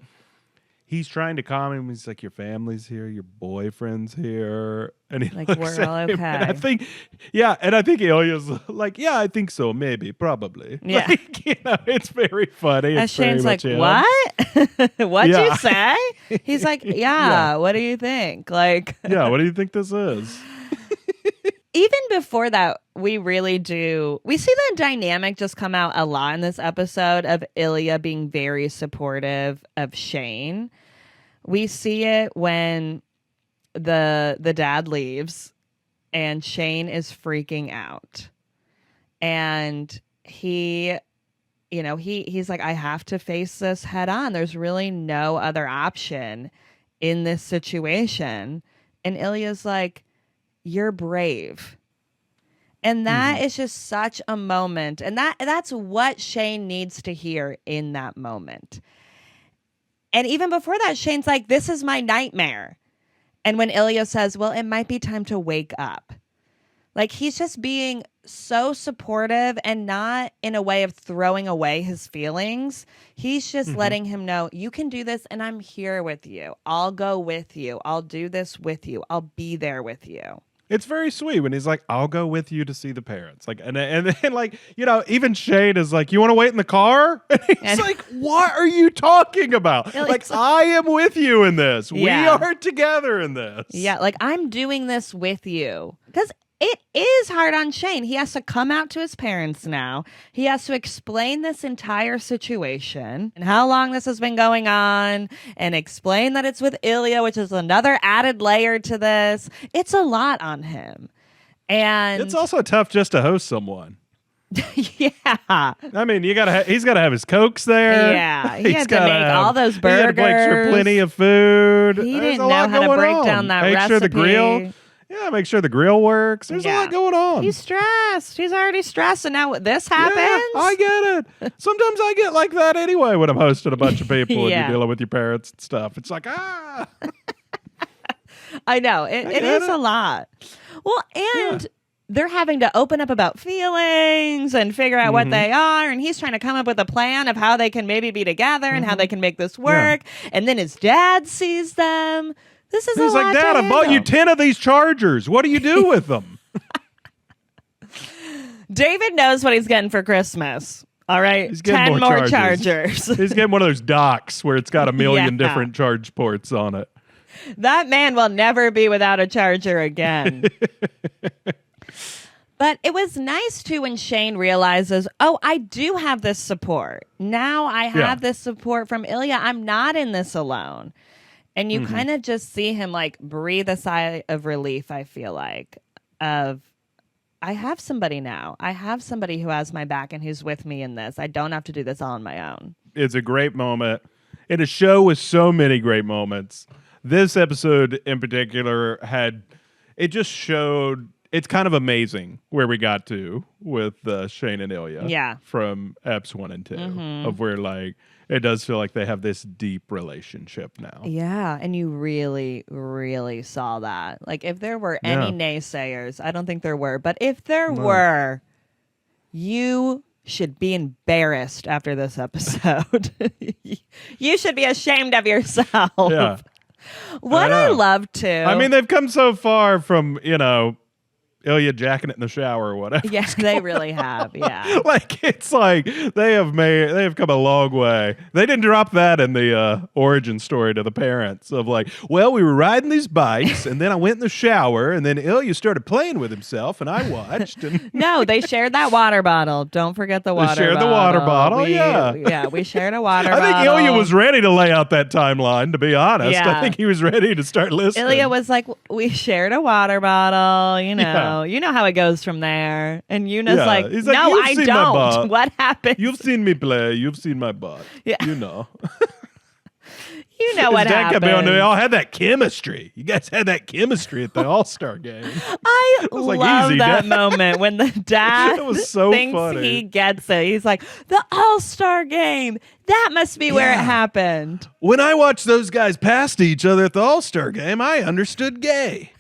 he's trying to calm him. He's like, your family's here, your boyfriend's here. And he Like, looks we're at all him, okay. and I think Ilya's like, yeah, I think so. Maybe, probably. Yeah. Like, you know, it's very funny. And It's very Shane's like, much him. "What? What'd Yeah. you say?" He's like, yeah, what do you think? Like, Yeah, what do you think this is? even before that, we see that dynamic just come out a lot in this episode of Ilya being very supportive of Shane. We see it when the dad leaves and Shane is freaking out. And he's like, I have to face this head on. There's really no other option in this situation. And Ilya's like, you're brave. And that is just such a moment. And that's what Shane needs to hear in that moment. And even before that, Shane's like, this is my nightmare. And when Ilya says, well, it might be time to wake up. Like, he's just being so supportive and not in a way of throwing away his feelings. He's just letting him know, you can do this and I'm here with you. I'll go with you. I'll do this with you. I'll be there with you. It's very sweet when he's like, I'll go with you to see the parents. Like, and then like, you know, even Shane is like, you want to wait in the car? And he's like, what are you talking about? Like, I am with you in this. Yeah. We are together in this. Yeah, like, I'm doing this with you. Because it is hard on Shane. He has to come out to his parents now. He has to explain this entire situation and how long this has been going on and explain that it's with Ilya, which is another added layer to this. It's a lot on him. And it's also tough just to host someone. Yeah. I mean, he's got to have his Cokes there. Yeah. He had to make all those burgers. He had to make sure plenty of food. He There's didn't a lot know how to going break on. down that make recipe. Sure the grill. Yeah, make sure the grill works. There's a lot going on. He's stressed. He's already stressed, and now this happens. Yeah, I get it. Sometimes I get like that anyway when I'm hosting a bunch of people and Yeah. you're dealing with your parents and stuff. It's like, I know. It is a lot. Well, and they're having to open up about feelings and figure out what they are. And he's trying to come up with a plan of how they can maybe be together and how they can make this work. Yeah. And then his dad sees them. This is he's a lot like, Dad, to I bought you handle. 10 of these chargers. What do you do with them? David knows what he's getting for Christmas. All right. He's getting 10 more chargers. He's getting one of those docks where it's got a million Yeah. different charge ports on it. That man will never be without a charger again. But it was nice, too, when Shane realizes, oh, I do have this support. Now I have this support from Ilya. I'm not in this alone. And you kind of just see him, like, breathe a sigh of relief, I feel like, of, I have somebody now. I have somebody who has my back and who's with me in this. I don't have to do this all on my own. It's a great moment. In a show with so many great moments, this episode in particular it just showed, it's kind of amazing where we got to with Shane and Ilya from eps 1 and 2, of where, like, it does feel like they have this deep relationship now. Yeah, and you really, really saw that. Like, if there were any naysayers, I don't think there were, but if there were, you should be embarrassed after this episode. You should be ashamed of yourself. Yeah. What I love too. I mean, they've come so far from, Ilya jacking it in the shower or whatever. Yeah, they really have. Yeah. Like, it's like they have come a long way. They didn't drop that in the origin story to the parents of like, well, we were riding these bikes and then I went in the shower and then Ilya started playing with himself and I watched. And No, they shared that water bottle. Don't forget the water bottle. They shared the water bottle, yeah. Yeah, we shared a water bottle. I think Ilya was ready to lay out that timeline, to be honest. Yeah. I think he was ready to start listening. Ilya was like, we shared a water bottle, Yeah. You know how it goes from there. And Yuna's like, He's like, no, "You've I seen my don't. butt. What happened? You've seen me play. You've seen my butt. Yeah. You know. You know what His dad kept happened. going, they all had that chemistry. You guys had that chemistry at the All-Star game. I was like, love easy, that Dad. moment when the dad That was so thinks funny. he gets it. He's like, the All-Star game. That must be where it happened. When I watched those guys pass each other at the All-Star game, I understood gay.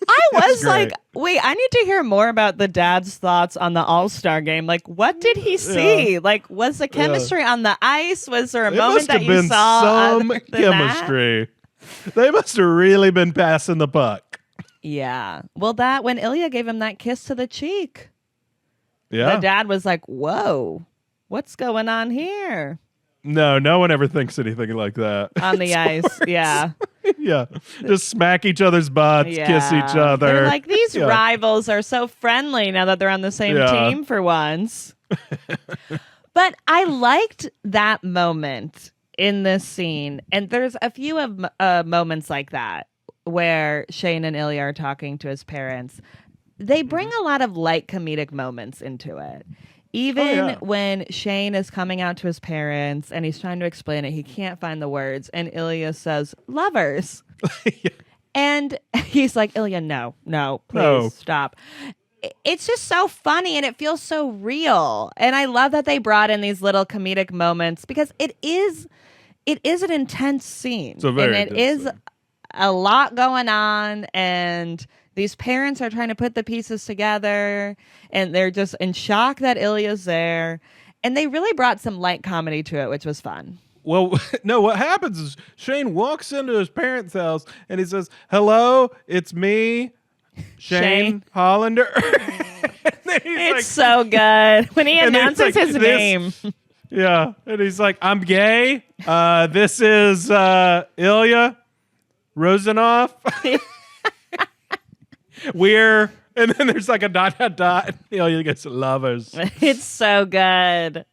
I was great. like, wait, I need to hear more about the dad's thoughts on the All-Star game. Like, what did he see? Like, was the chemistry on the ice? Was there a It moment must that have you been saw some other than that? chemistry. They must have really been passing the puck. Yeah. Well, when Ilya gave him that kiss to the cheek, Yeah. the dad was like, whoa, what's going on here? No one ever thinks anything like that. On the ice, yeah. Yeah. Just smack each other's butts, kiss each other. They're like, these Yeah. rivals are so friendly now that they're on the same Yeah. team for once. But I liked that moment in this scene, and there's a few of moments like that where Shane and Ilya are talking to his parents. They bring a lot of light comedic moments into it. Even when Shane is coming out to his parents and he's trying to explain it, he can't find the words, and Ilya says, "Lovers." And he's like, "Ilya, no, please stop." It's just so funny, and it feels so real. And I love that they brought in these little comedic moments because it is an intense scene. It's a very and it is a lot going on, and these parents are trying to put the pieces together, and they're just in shock that Ilya's there. And they really brought some light comedy to it, which was fun. Well, no, what happens is Shane walks into his parents' house and he says, "Hello, it's me, Shane Hollander." It's so good when he announces his name. Yeah, and he's like, "I'm gay. This is Ilya Rozanov. We're," and then there's like a ... Ilya gets lovers. It's so good.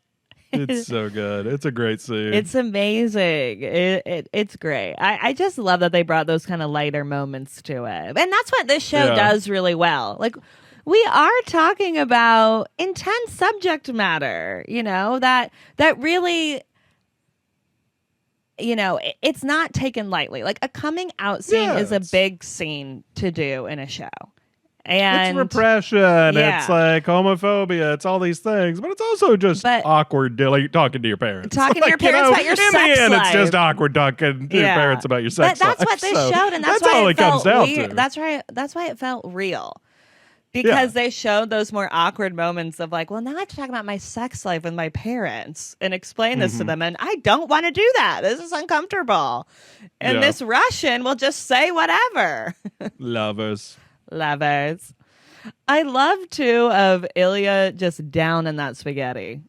It's so good. It's a great scene. It's amazing. It's great. I just love that they brought those kind of lighter moments to it. And that's what this show does really well. Like, we are talking about intense subject matter, that really, it's not taken lightly. Like, a coming out scene is a big scene to do in a show. And it's repression. It's like homophobia. It's all these things, but it's also just awkward talking to your parents. Talking to your parents about your sex life. In the end, it's just awkward talking to your parents about your sex life. But that's what this showed, and that's why all it felt comes down weird. to. That's why it felt real. Because they showed those more awkward moments of like, well, now I have to talk about my sex life with my parents and explain this to them. And I don't want to do that. This is uncomfortable. And this Russian will just say whatever. Lovers. I love, too, of Ilya just down in that spaghetti.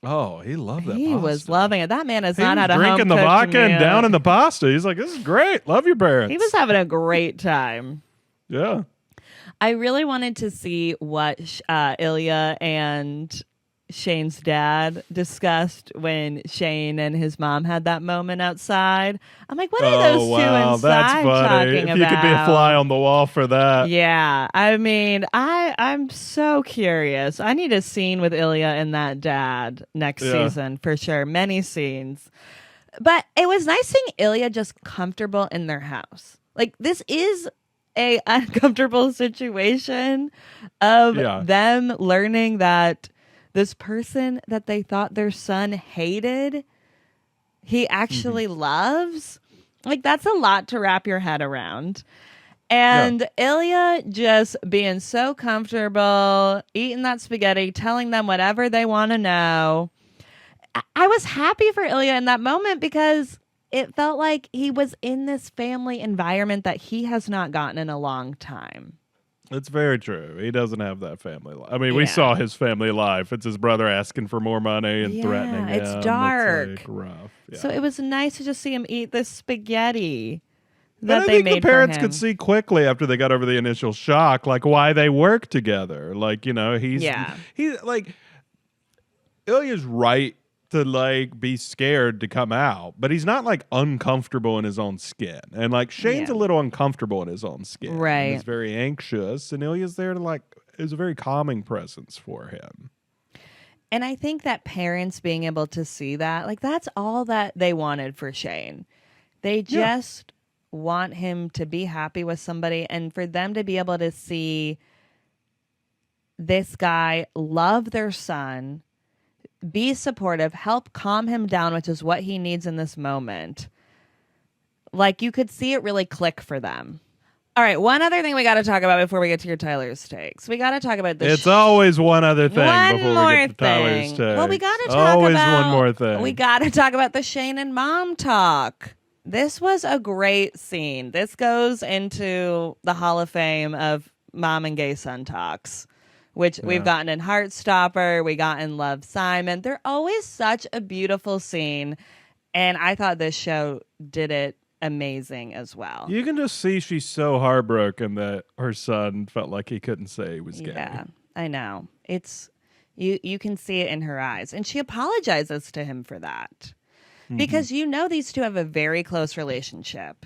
Oh, he loved that He pasta. was loving it. That man has not had a drinking the vodka and down in the pasta. He's like, this is great. Love your parents. He was having a great time. Yeah. I really wanted to see what Ilya and Shane's dad discussed when Shane and his mom had that moment outside. I'm like, what are those two inside that's funny. talking If about? you could be a fly on the wall for that. Yeah, I mean, I'm so curious. I need a scene with Ilya and that dad next season for sure. Many scenes. But it was nice seeing Ilya just comfortable in their house. Like, this is a uncomfortable situation of them learning that this person that they thought their son hated, he actually loves. Like, that's a lot to wrap your head around. And Ilya just being so comfortable, eating that spaghetti, telling them whatever they want to know. I was happy for Ilya in that moment because it felt like he was in this family environment that he has not gotten in a long time. It's very true. He doesn't have that family life. I mean, we saw his family life. It's his brother asking for more money and threatening him. It's dark. It's like rough. Yeah. So it was nice to just see him eat this spaghetti that I they think made the parents for him. could see quickly after they got over the initial shock, like why they work together. Like, he's like, Ilya's right to like be scared to come out, but he's not like uncomfortable in his own skin. And like Shane's a little uncomfortable in his own skin. Right. He's very anxious, and Ilya's there to like is a very calming presence for him. And I think that parents being able to see that, like, that's all that they wanted for Shane. They just want him to be happy with somebody, and for them to be able to see this guy love their son, be supportive, help calm him down, which is what he needs in this moment. Like, you could see it really click for them. All right, one other thing we got to talk about before we get to your Tyler's takes. We got to talk about It's always one other thing before we get to Tyler's thing. takes. Well, we got to talk always about one more thing. We got to talk about the Shane and Mom talk. This was a great scene. This goes into the Hall of Fame of mom and gay son talks, which we've gotten in Heartstopper, we got in Love, Simon. They're always such a beautiful scene, and I thought this show did it amazing as well. You can just see she's so heartbroken that her son felt like he couldn't say he was gay. Yeah, I know. It's you can see it in her eyes, and she apologizes to him for that. Because these two have a very close relationship.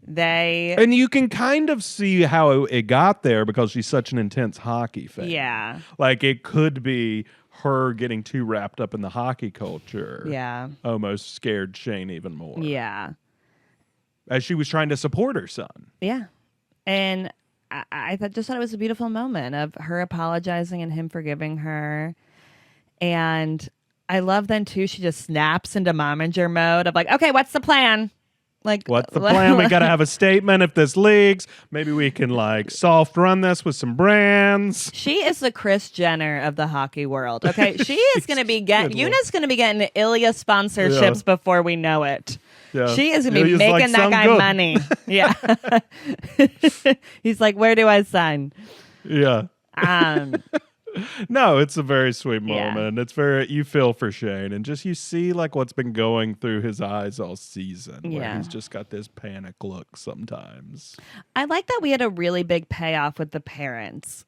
And you can kind of see how it got there because she's such an intense hockey fan. Yeah. Like it could be her getting too wrapped up in the hockey culture. Yeah. Almost scared Shane even more. Yeah. As she was trying to support her son. Yeah. And I just thought it was a beautiful moment of her apologizing and him forgiving her. And I love then too, she just snaps into momager mode of like, okay, what's the plan? Like, what's the plan? We got to have a statement if this leaks. Maybe we can like soft run this with some brands. She is the Kris Jenner of the hockey world. Okay, she is going to be getting Yuna's going to be getting Ilya sponsorships before we know it. Yeah. She is going to be Ilya's making like, that guy good. money. Yeah, he's like, where do I sign? Yeah. No, it's a very sweet Yeah. moment. It's very, you feel for Shane and just you see like what's been going through his eyes all season. Where Yeah. he's just got this panic look sometimes. I like that we had a really big payoff with the parents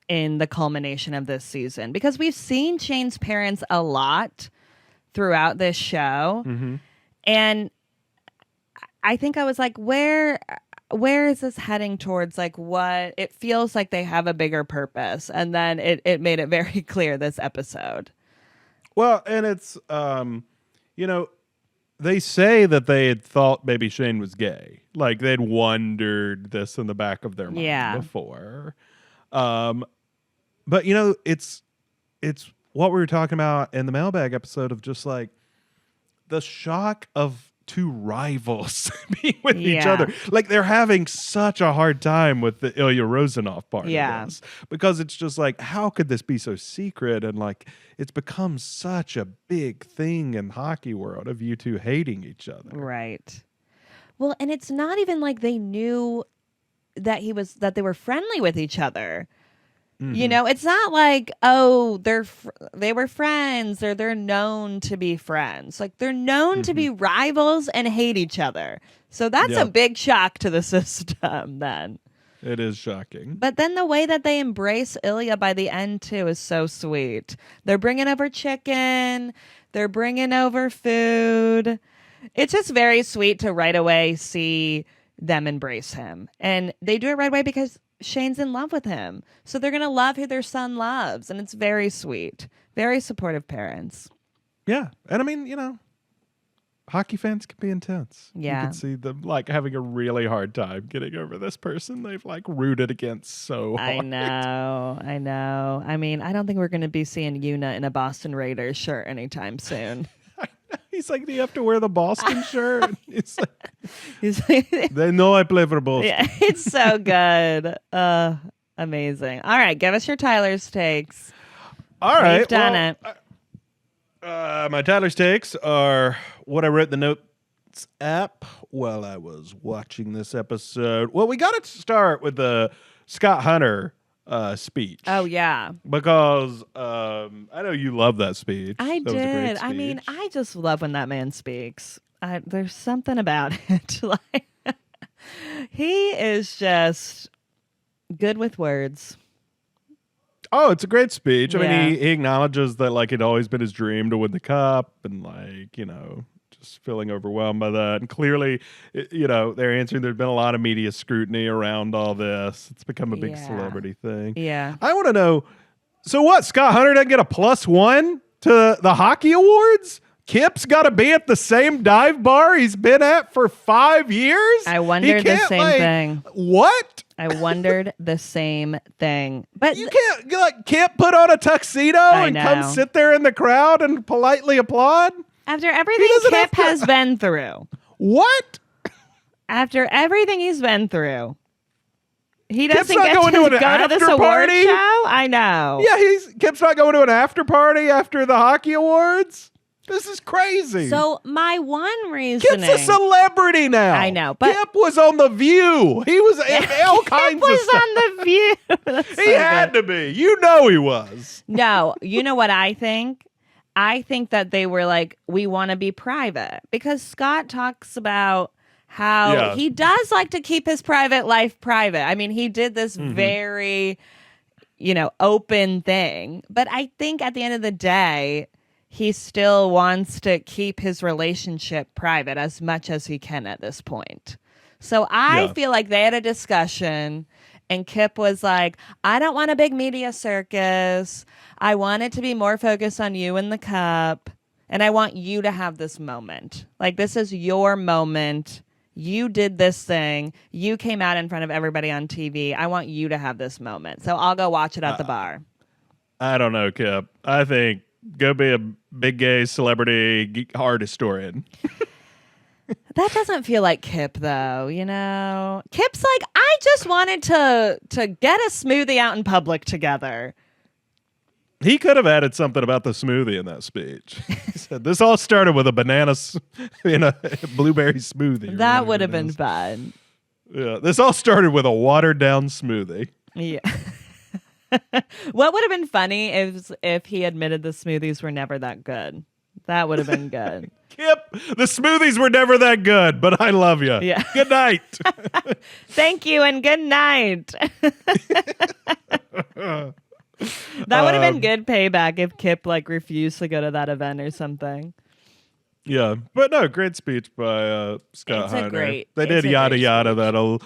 in the culmination of this season because we've seen Shane's parents a lot throughout this show. And I think I was like, where is this heading towards? Like what? It feels like they have a bigger purpose. And then it made it very clear this episode. Well, and it's, they say that they had thought maybe Shane was gay. Like they'd wondered this in the back of their mind before. But it's what we were talking about in the mailbag episode of just like the shock of two rivals being with each other. Like they're having such a hard time with the Ilya Rozanov part of this because it's just like, how could this be so secret? And like, it's become such a big thing in hockey world of you two hating each other. Right. Well, and it's not even like they knew that they were friendly with each other. It's not like, oh, they were friends or they're known to be friends. Like they're known to be rivals and hate each other. So that's a big shock to the system then. It is shocking. But then the way that they embrace Ilya by the end too is so sweet. They're bringing over chicken. They're bringing over food. It's just very sweet to right away see them embrace him. And they do it right away because Shane's in love with him. So they're going to love who their son loves. And it's very sweet. Very supportive parents. Yeah. And I mean, hockey fans can be intense. Yeah. You can see them like having a really hard time getting over this person they've like rooted against so hard. I know. I mean, I don't think we're going to be seeing Yuna in a Boston Raiders shirt anytime soon. He's like, do you have to wear the Boston shirt? He's like, they know I play for Boston. Yeah, it's so good. Amazing. All right, give us your Tyler's takes. All right. We've done it. My Tyler's takes are what I wrote in the notes app while I was watching this episode. Well, we got to start with the Scott Hunter speech. Oh, yeah. Because I know you love that speech. I That was a great did. I mean, speech. I just love when that man speaks. There's something about it. Like, he is just good with words. Oh, it's a great speech. I Yeah. mean, he acknowledges that like it'd always been his dream to win the cup and like, just feeling overwhelmed by that. And clearly, they're answering there's been a lot of media scrutiny around all this. It's become a big celebrity thing. Yeah. I want to know, so what? Scott Hunter doesn't get a +1 to the hockey awards? Kip's got to be at the same dive bar he's been at for 5 years? I wondered the same thing. What? I wondered the same thing. But You can't like Kip put on a tuxedo and come know. sit there in the crowd and politely applaud? after everything doesn't have Kip to- has been through, What? after everything he's been through, he doesn't not get going to to an go to this after award party? show? I know. Yeah, Kip's not going to an after party after the hockey awards? This is crazy. So my one reasoning... Kip's a celebrity now. I know, but- Kip was on The View. He was in all kinds Kip of was stuff. on The View. That's He so had good. to be. You know he was. No, you know what I think? I think that they were like, we want to be private. Because Scott talks about how he does like to keep his private life private. I mean, he did this very, open thing. But I think at the end of the day, he still wants to keep his relationship private as much as he can at this point. So I feel like they had a discussion and Kip was like, I don't want a big media circus. I want it to be more focused on you and the cup. And I want you to have this moment. Like, this is your moment. You did this thing. You came out in front of everybody on TV. I want you to have this moment. So I'll go watch it at the bar. I don't know, Kip. I think go be a big gay celebrity art historian. That doesn't feel like Kip, though, you know? Kip's like, I just wanted to get a smoothie out in public together. He could have added something about the smoothie in that speech. He said, this all started with a banana in a blueberry smoothie. That would have been fun. Yeah, this all started with a watered-down smoothie. Yeah. What would have been funny if he admitted the smoothies were never that good. That would have been good. Kip, the smoothies were never that good, but I love you. Yeah. Good night. Thank you and good night. That would have been good payback if Kip like refused to go to that event or something. Yeah, but no, great speech by Scott Heiner. They did yada yada that a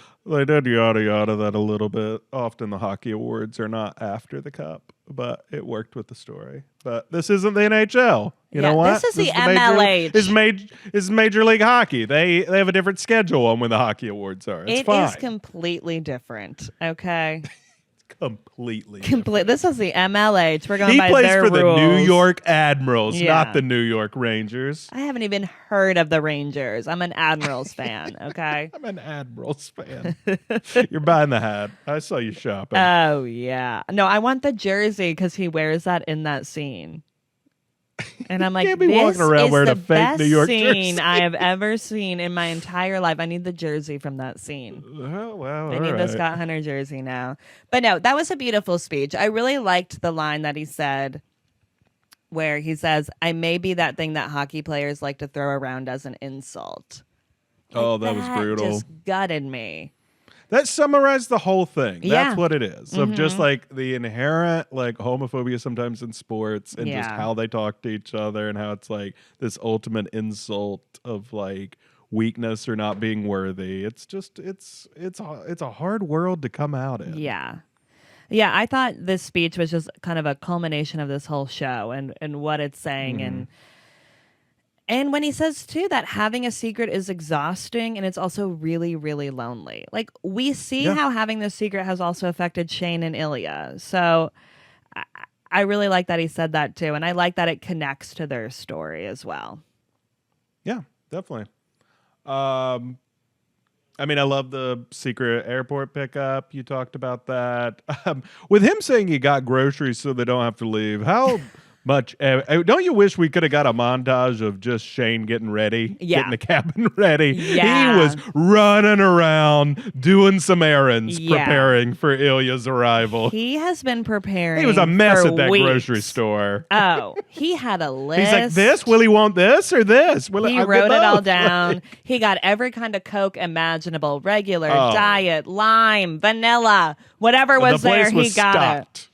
little bit. Often the hockey awards are not after the cup, but it worked with the story. But this isn't the NHL. You know what? This is the MLH. Is Major League Hockey. They have a different schedule on when the hockey awards are. It's fine. It is completely different. Okay. Completely. This is the MLH. We're going by plays their for rules. the New York Admirals, Yeah. not the New York Rangers. I haven't even heard of the Rangers. I'm an Admirals fan, okay? I'm an Admirals fan. You're buying the hat. I saw you shopping. Oh, yeah. No, I want the jersey because he wears that in that scene. And I'm like, Can't be this walking around is wearing the a fake best New York scene jersey. I have ever seen in my entire life. I need the jersey from that scene. Well, I need the Scott Hunter jersey now. But no, that was a beautiful speech. I really liked the line that he said where he says, I may be that thing that hockey players like to throw around as an insult. Oh, that was brutal. Just gutted me. That summarized the whole thing. Yeah. That's what it is. Of just like the inherent like homophobia sometimes in sports and just how they talk to each other and how it's like this ultimate insult of like weakness or not being worthy. It's just it's a hard world to come out in. Yeah. Yeah, I thought this speech was just kind of a culmination of this whole show and what it's saying and when he says too that having a secret is exhausting and it's also really, really lonely. Like we see how having this secret has also affected Shane and Ilya. So I really like that he said that too, and I like that it connects to their story as well. Yeah, definitely. I mean, I love the secret airport pickup. You talked about that. With him saying he got groceries so they don't have to leave, how much... don't you wish we could have got a montage of just Shane getting ready? Yeah. Getting the cabin ready? Yeah. He was running around, doing some errands, preparing for Ilya's arrival. He has been preparing. He was a mess for at that weeks. grocery store. Oh, he had a list. He's like, this? Will he want this or this? He wrote it all down. He got every kind of Coke imaginable, regular, diet, lime, vanilla, whatever was there, he got it.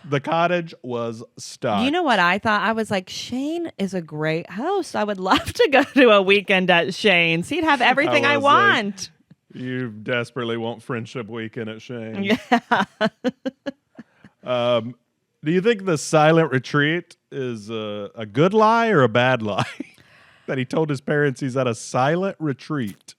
The Cottage was stocked. You know what I thought? I was like, Shane is a great host. I would love to go to a weekend at Shane's. He'd have everything I want. You desperately want friendship weekend at Shane. Yeah. Do you think the silent retreat is a good lie or a bad lie? That he told his parents he's at a silent retreat.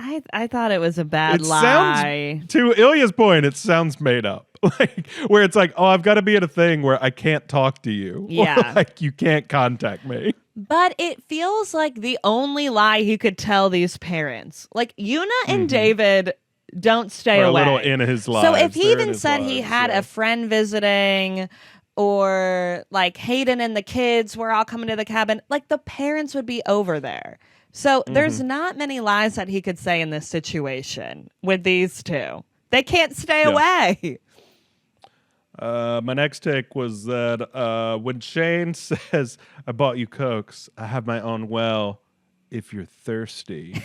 I thought it was a bad lie. To Ilya's point, it sounds made up. Like where it's like, oh, I've got to be at a thing where I can't talk to you. Yeah. Or like you can't contact me. But it feels like the only lie he could tell these parents. Like Una and David don't stay away. A little in his life. So if he even said he had a friend visiting or like Hayden and the kids were all coming to the cabin, like the parents would be over there. So there's not many lies that he could say in this situation with these two. They can't stay away. My next take was that when Shane says, I bought you Cokes, I have my own well if you're thirsty.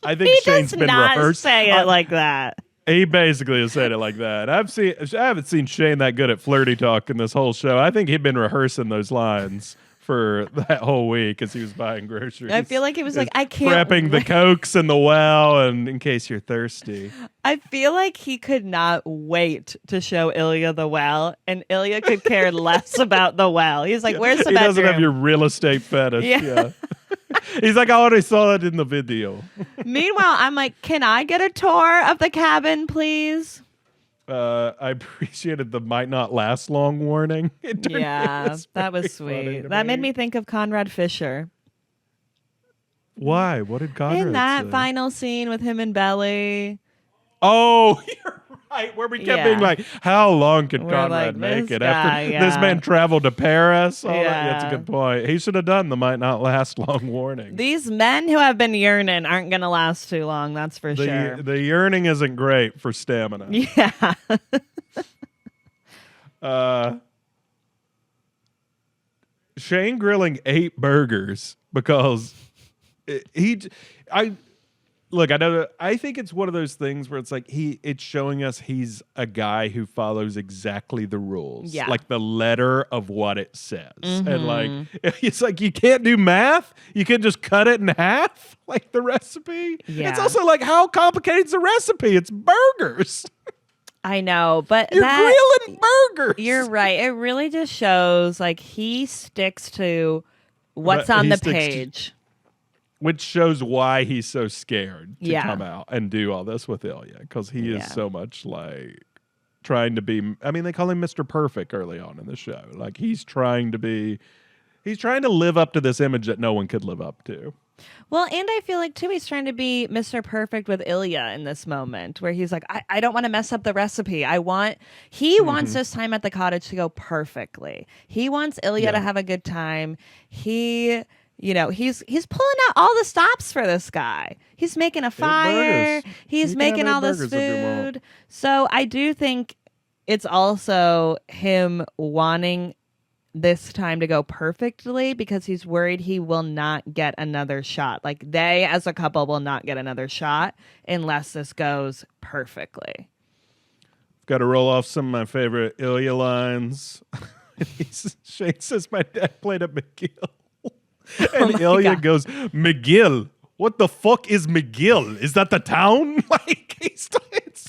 I think He Shane's does been not rehearsed. say it like that. He basically has said it like that. I haven't seen Shane that good at flirty talk in this whole show. I think he'd been rehearsing those lines for that whole week as he was buying groceries. I feel like he was like, I can't prepping the Cokes and the well, and in case you're thirsty. I feel like he could not wait to show Ilya the well, and Ilya could care less about the well. He's like, where's the bedroom? He doesn't have your real estate fetish. Yeah. He's like, I already saw it in the video. Meanwhile, I'm like, can I get a tour of the cabin, please? I appreciated the might not last long warning. Yeah, that was sweet. That made me think of Conrad Fisher. Why? What did Conrad in that say? final scene with him and Belly? Oh, you're right. Where we kept being like, how long could Conrad like, make it guy, after this man traveled to Paris? Oh, Yeah. that's a good point. He should have done the might not last long warning. These men who have been yearning aren't going to last too long, that's for sure. The yearning isn't great for stamina. Yeah. Shane grilling 8 burgers because I think it's one of those things where it's like it's showing us he's a guy who follows exactly the rules. Yeah. Like the letter of what it says. And like it's like you can't do math. You can just cut it in half like the recipe. Yeah. It's also like how complicated is the recipe? It's burgers. I know, but You're grilling burgers. You're right. It really just shows like he sticks to what's on the page. Which shows why he's so scared to Yeah. come out and do all this with Ilya, because he is Yeah. so much like trying to be. I mean, they call him Mr. Perfect early on in the show. Like he's trying to live up to this image that no one could live up to. Well, and I feel like, too, he's trying to be Mr. Perfect with Ilya in this moment where he's like, I don't want to mess up the recipe. He wants this time at the cottage to go perfectly. He wants Ilya to have a good time. He's pulling out all the stops for this guy. He's making a fire. burgers. He's You can making have all this 8 burgers if you want. food. So I do think it's also him wanting this time to go perfectly because he's worried he will not get another shot. Like they as a couple will not get another shot unless this goes perfectly. Got to roll off some of my favorite Ilya lines. Shane says, my dad played at McGill. And Ilya goes, McGill? What the fuck is McGill? Is that the town? Like, it's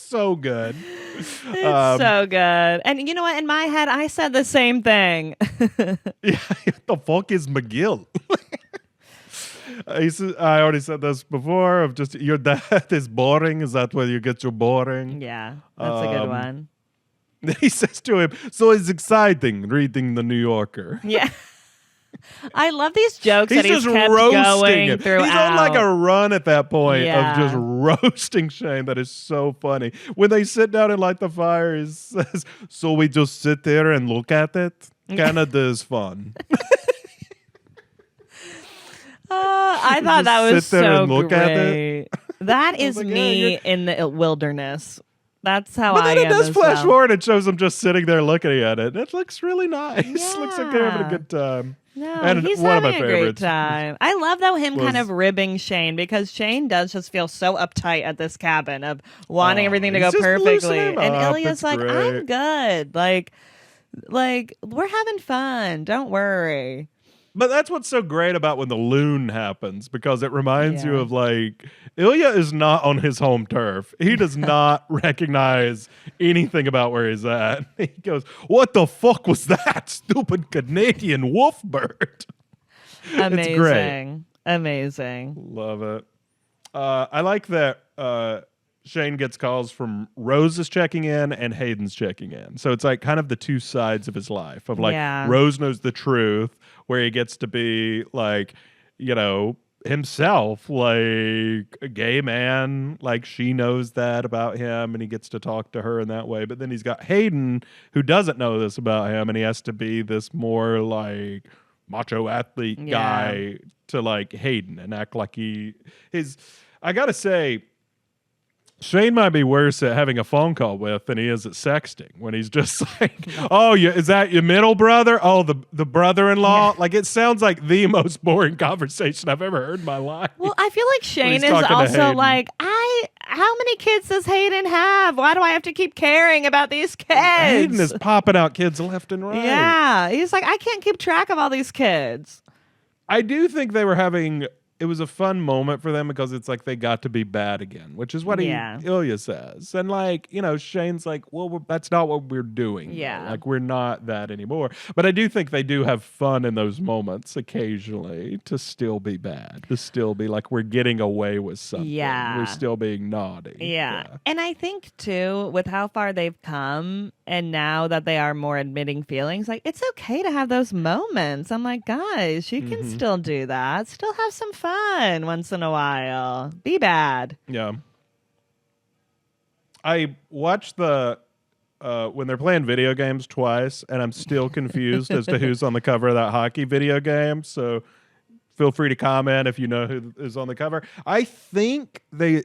so good. It's so good. And you know what? In my head, I said the same thing. Yeah, what the fuck is McGill? I already said this before of just your dad is boring. Is that where you get your boring? Yeah, that's a good one. He says to him, so it's exciting reading the New Yorker. Yeah. I love these jokes He's that he's just kept roasting going him. throughout. He's on like a run at that point Yeah. of just roasting Shane. That is so funny. When they sit down and light the fire, he says, so we just sit there and look at it? Canada is fun. I thought that was sit there so and look at it. great. That is like, me yeah, in the wilderness. That's how But I then am it does as flash well. forward and shows them just sitting there looking at it. It looks really nice. Looks like they're having a Yeah. good time. No, And he's one of having my a great favorites time. I love though him kind was- of ribbing Shane because Shane does just feel so uptight at this cabin of wanting everything to go he's just perfectly, loosening him and up. Ilya's It's like, great. "I'm good. Like we're having fun. Don't worry." But that's what's so great about when the loon happens, because it reminds you Yeah. of like Ilya is not on his home turf. He does not recognize anything about where he's at. He goes, "What the fuck was that stupid Canadian wolf bird?" Amazing, It's great. amazing. Love it. I like that Shane gets calls from Rose is checking in and Hayden's checking in. So it's like kind of the two sides of his life of like Yeah. Rose knows the truth, where he gets to be like, himself, like a gay man, like she knows that about him and he gets to talk to her in that way. But then he's got Hayden who doesn't know this about him and he has to be this more like macho athlete guy to like Hayden and act like I gotta say, Shane might be worse at having a phone call with than he is at sexting when he's just like, oh, is that your middle brother? Oh, the brother-in-law? Yeah. Like, it sounds like the most boring conversation I've ever heard in my life. Well, I feel like Shane he's is talking to also Hayden. like, how many kids does Hayden have? Why do I have to keep caring about these kids? Hayden is popping out kids left and right. Yeah. He's like, I can't keep track of all these kids. I do think they were having... It was a fun moment for them because it's like they got to be bad again, which is what Ilya says. And like, Shane's like, well, that's not what we're doing. Yeah. Though. Like, we're not that anymore. But I do think they do have fun in those moments occasionally to still be bad, to still be like, we're getting away with something. Yeah. We're still being naughty. Yeah. And I think, too, with how far they've come and now that they are more admitting feelings, like, it's okay to have those moments. I'm like, guys, you can still do that. Still have some fun once in a while. Be bad. Yeah. I watched when they're playing video games twice, and I'm still confused as to who's on the cover of that hockey video game. So feel free to comment if you know who is on the cover. I think that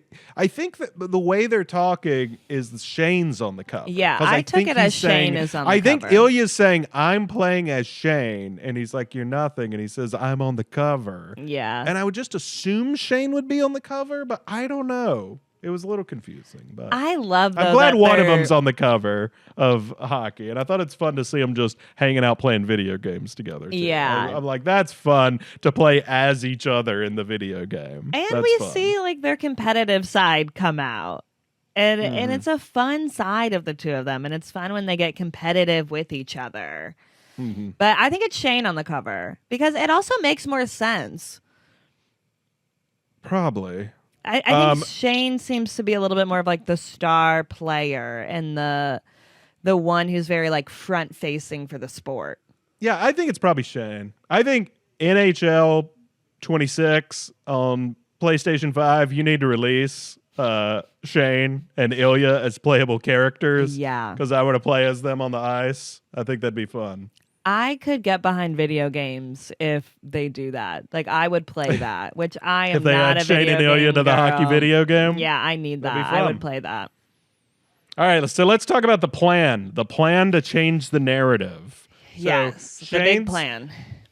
the way they're talking is Shane's on the cover. Yeah, 'Cause I took think it as he's saying- Shane is on the I think cover. Ilya's saying, I'm playing as Shane, and he's like, you're nothing, and he says, I'm on the cover. Yeah. And I would just assume Shane would be on the cover, but I don't know. It was a little confusing, but I love I'm glad one of them's on the cover of hockey, and I thought it's fun to see them just hanging out playing video games together. Too. Yeah. I'm like, that's fun to play as each other in the video game. And That's we fun. see like their competitive side come out. And it's a fun side of the two of them, and it's fun when they get competitive with each other. But I think it's Shane on the cover because it also makes more sense. Probably. I think Shane seems to be a little bit more of like the star player and the one who's very like front facing for the sport. Yeah, I think it's probably Shane. I think NHL 26 on PlayStation 5, you need to release Shane and Ilya as playable characters. Yeah. Because I want to play as them on the ice. I think that'd be fun. I could get behind video games if they do that. Like I would play that, which I am If they not add a Shane video and Ilya game to the hockey girl. video game. Yeah, I need That'd that. be I fun. would play that. All right, so let's talk about the plan. The plan to change the narrative. Yes, the big plan.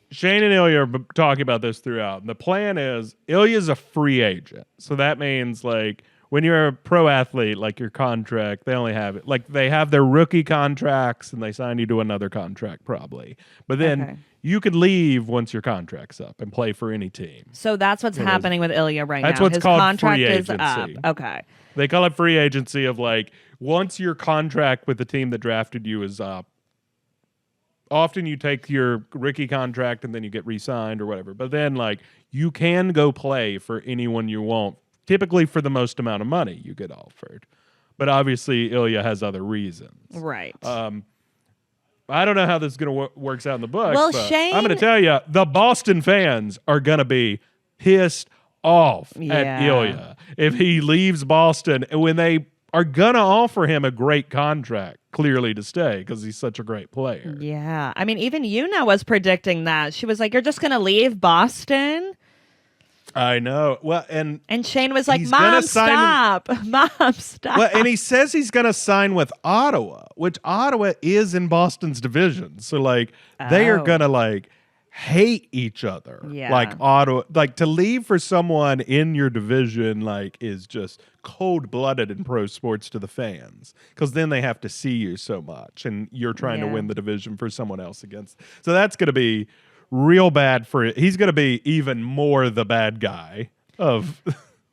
Shane and Ilya are talking about this throughout. The plan is Ilya's a free agent. So that means like when you're a pro athlete, like your contract, they only have it. Like they have their rookie contracts and they sign you to another contract probably. But then you could leave once your contract's up and play for any team. So that's what's happening with Ilya right That's now. what's His called contract free is up. agency. Okay. They call it free agency of like once your contract with the team that drafted you is up, often you take your rookie contract and then you get re-signed or whatever. But then like you can go play for anyone you want, typically for the most amount of money you get offered. But obviously Ilya has other reasons. Right. I don't know how this is going to works out in the books. Well, but Shane- I'm going to tell you, the Boston fans are going to be pissed off at Yeah. Ilya if he leaves Boston when they are going to offer him a great contract, clearly to stay because he's such a great player. Yeah. I mean, even Yuna was predicting that. She was like, you're just going to leave Boston? I know. Well, and Shane was like, he's Mom, gonna sign- stop. Mom, stop. well, and he says he's going to sign with Ottawa, which Ottawa is in Boston's division. So like they are Oh. going to like hate each other. Yeah. Like Ottawa, like to leave for someone in your division like is just cold-blooded in pro sports to the fans because then they have to see you so much and you're trying to Yeah. win the division for someone else against. So that's going to be real bad for it. He's going to be even more the bad guy of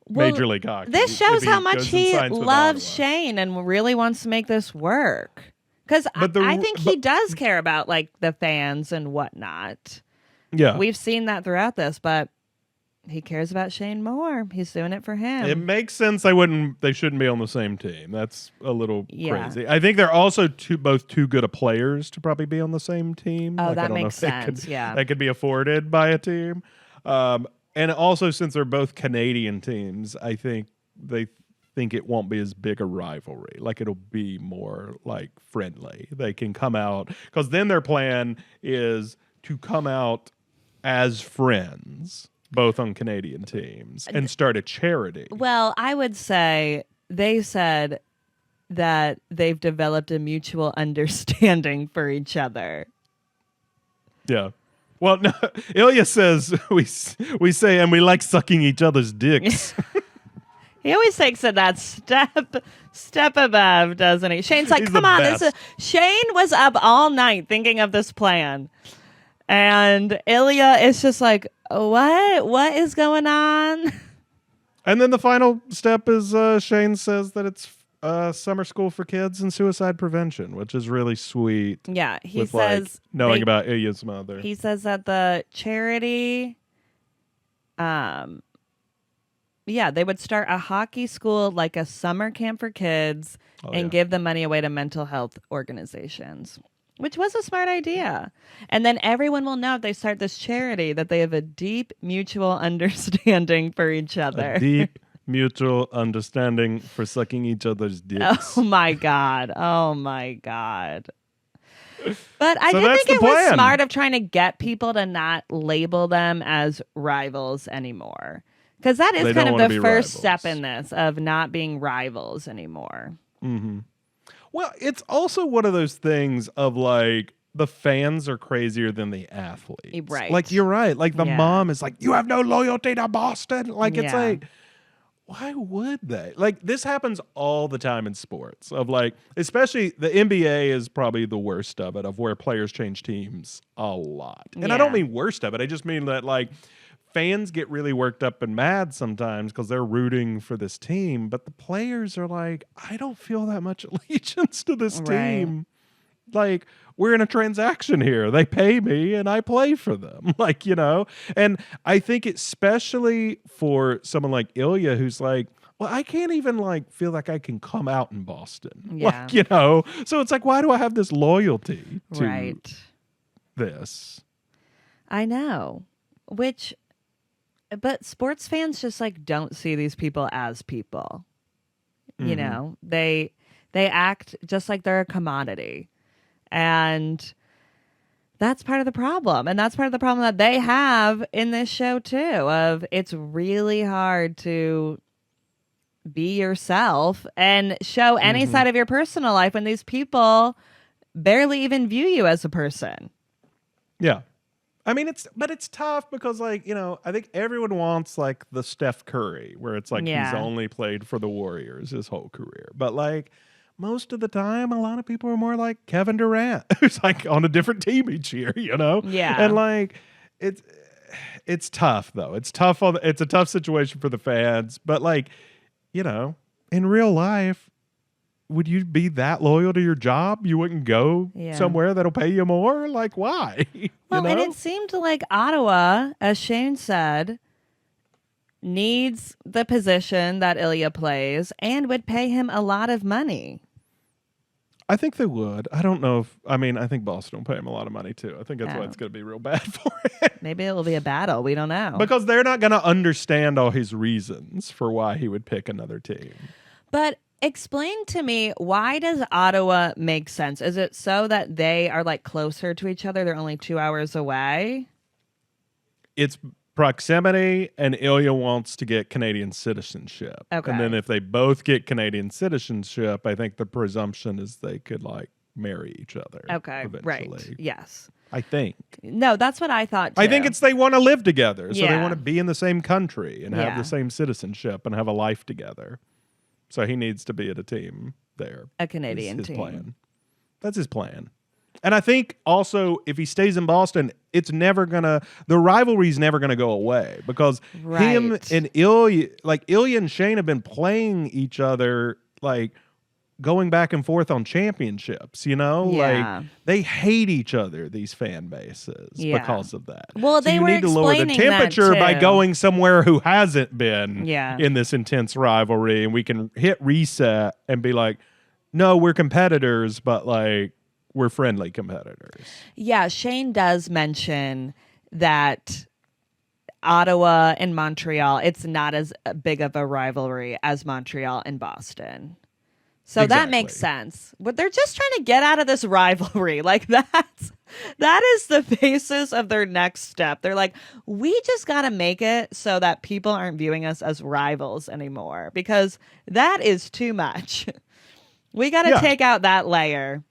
Major League Hockey. This if shows he how much goes and he signs with loves Ottawa. Shane and really wants to make this work. Because I think he does care about like the fans and whatnot. Yeah. We've seen that throughout this, but he cares about Shane more. He's doing it for him. It makes sense they shouldn't be on the same team. That's a little Yeah. crazy. I think they're also both too good of players to probably be on the same team. Oh, Like, I that don't know makes if they sense, could- yeah. That could be afforded by a team. And also since they're both Canadian teams, I think they think it won't be as big a rivalry. Like it'll be more like friendly. They can come out because then their plan is to come out as friends, both on Canadian teams, and start a charity. Well, I would say they said that they've developed a mutual understanding for each other. Yeah. Well, no, Ilya says we say, and we like sucking each other's dicks. He always takes it that step above, doesn't he? Shane's like, He's come the on. best. Shane was up all night thinking of this plan. And Ilya is just like, what? What is going on? And then the final step is Shane says that it's summer school for kids and suicide prevention, which is really sweet. Yeah, he with, says knowing about Ilya's mother. He says that the charity, they would start a hockey school, like a summer camp for kids, and give the money away to mental health organizations, which was a smart idea. And then everyone will know if they start this charity that they have a deep mutual understanding for each other. A deep mutual understanding for sucking each other's dicks. Oh my God. Oh my God. But I So did that's think the it was plan. smart of trying to get people to not label them as rivals anymore. Because that is They kind don't of wanna the be first rivals. step in this of not being rivals anymore. Well, it's also one of those things of like the fans are crazier than the athletes. Right. Like you're right. Like the Yeah. mom is like, you have no loyalty to Boston. Like it's Yeah. like, why would they? Like this happens all the time in sports of like, especially the NBA is probably the worst of it, of where players change teams a lot. And I don't Yeah. mean worst of it. I just mean that like fans get really worked up and mad sometimes because they're rooting for this team, but the players are like, I don't feel that much allegiance to this Right. team. Like, we're in a transaction here. They pay me and I play for them. Like, you know? And I think especially for someone like Ilya, who's like, well, I can't even like feel like I can come out in Boston. Yeah. Like, you know? So it's like, why do I have this loyalty to Right. this? I know. But sports fans just like don't see these people as people. You know, they act just like they're a commodity. And that's part of the problem. And that's part of the problem that they have in this show too, of it's really hard to be yourself and show any side of your personal life when these people barely even view you as a person. Yeah. I mean, it's tough because, like, you know, I think everyone wants, like, the Steph Curry, where it's like Yeah. he's only played for the Warriors his whole career. But, like, most of the time, a lot of people are more like Kevin Durant, who's, like, on a different team each year, you know? Yeah. And, like, it's tough, though. It's tough. It's a tough situation for the fans. But, like, you know, in real life, would you be that loyal to your job? You wouldn't go Yeah. somewhere that'll pay you more? Like, why? Well, you know? and it seemed like Ottawa, as Shane said, needs the position that Ilya plays and would pay him a lot of money. I think they would. I don't know if, I mean, I think Boston will pay him a lot of money too. I think that's why Oh. it's going to be real bad for him. Maybe it will be a battle. We don't know. Because they're not going to understand all his reasons for why he would pick another team. But explain to me, why does Ottawa make sense? Is it so that they are like closer to each other? They're only 2 hours away? It's proximity, and Ilya wants to get Canadian citizenship. Okay. And then if they both get Canadian citizenship, I think the presumption is they could like marry each other. Okay, right. eventually. Yes. I think. No, that's what I thought too. I think it's they want to live together. So they Yeah. want to be in the same country and have Yeah. the same citizenship and have a life together. So he needs to be at a team there. a Canadian His team. plan. That's his plan. And I think also if he stays in Boston, the rivalry's never gonna go away because him Right. and Ilya and Shane have been playing each other like going back and forth on championships, you know? Yeah. Like they hate each other, these fan bases, Yeah. because of that. Well, So they you were need to lower the explaining that, temperature by too. going somewhere who hasn't been Yeah. in this intense rivalry, and we can hit reset and be like, no, we're competitors, but like we're friendly competitors. Yeah, Shane does mention that Ottawa and Montreal, it's not as big of a rivalry as Montreal and Boston. So that makes Exactly. sense. But they're just trying to get out of this rivalry. Like that's That is the basis of their next step. They're like, we just got to make it so that people aren't viewing us as rivals anymore because that is too much. We got to take out that layer.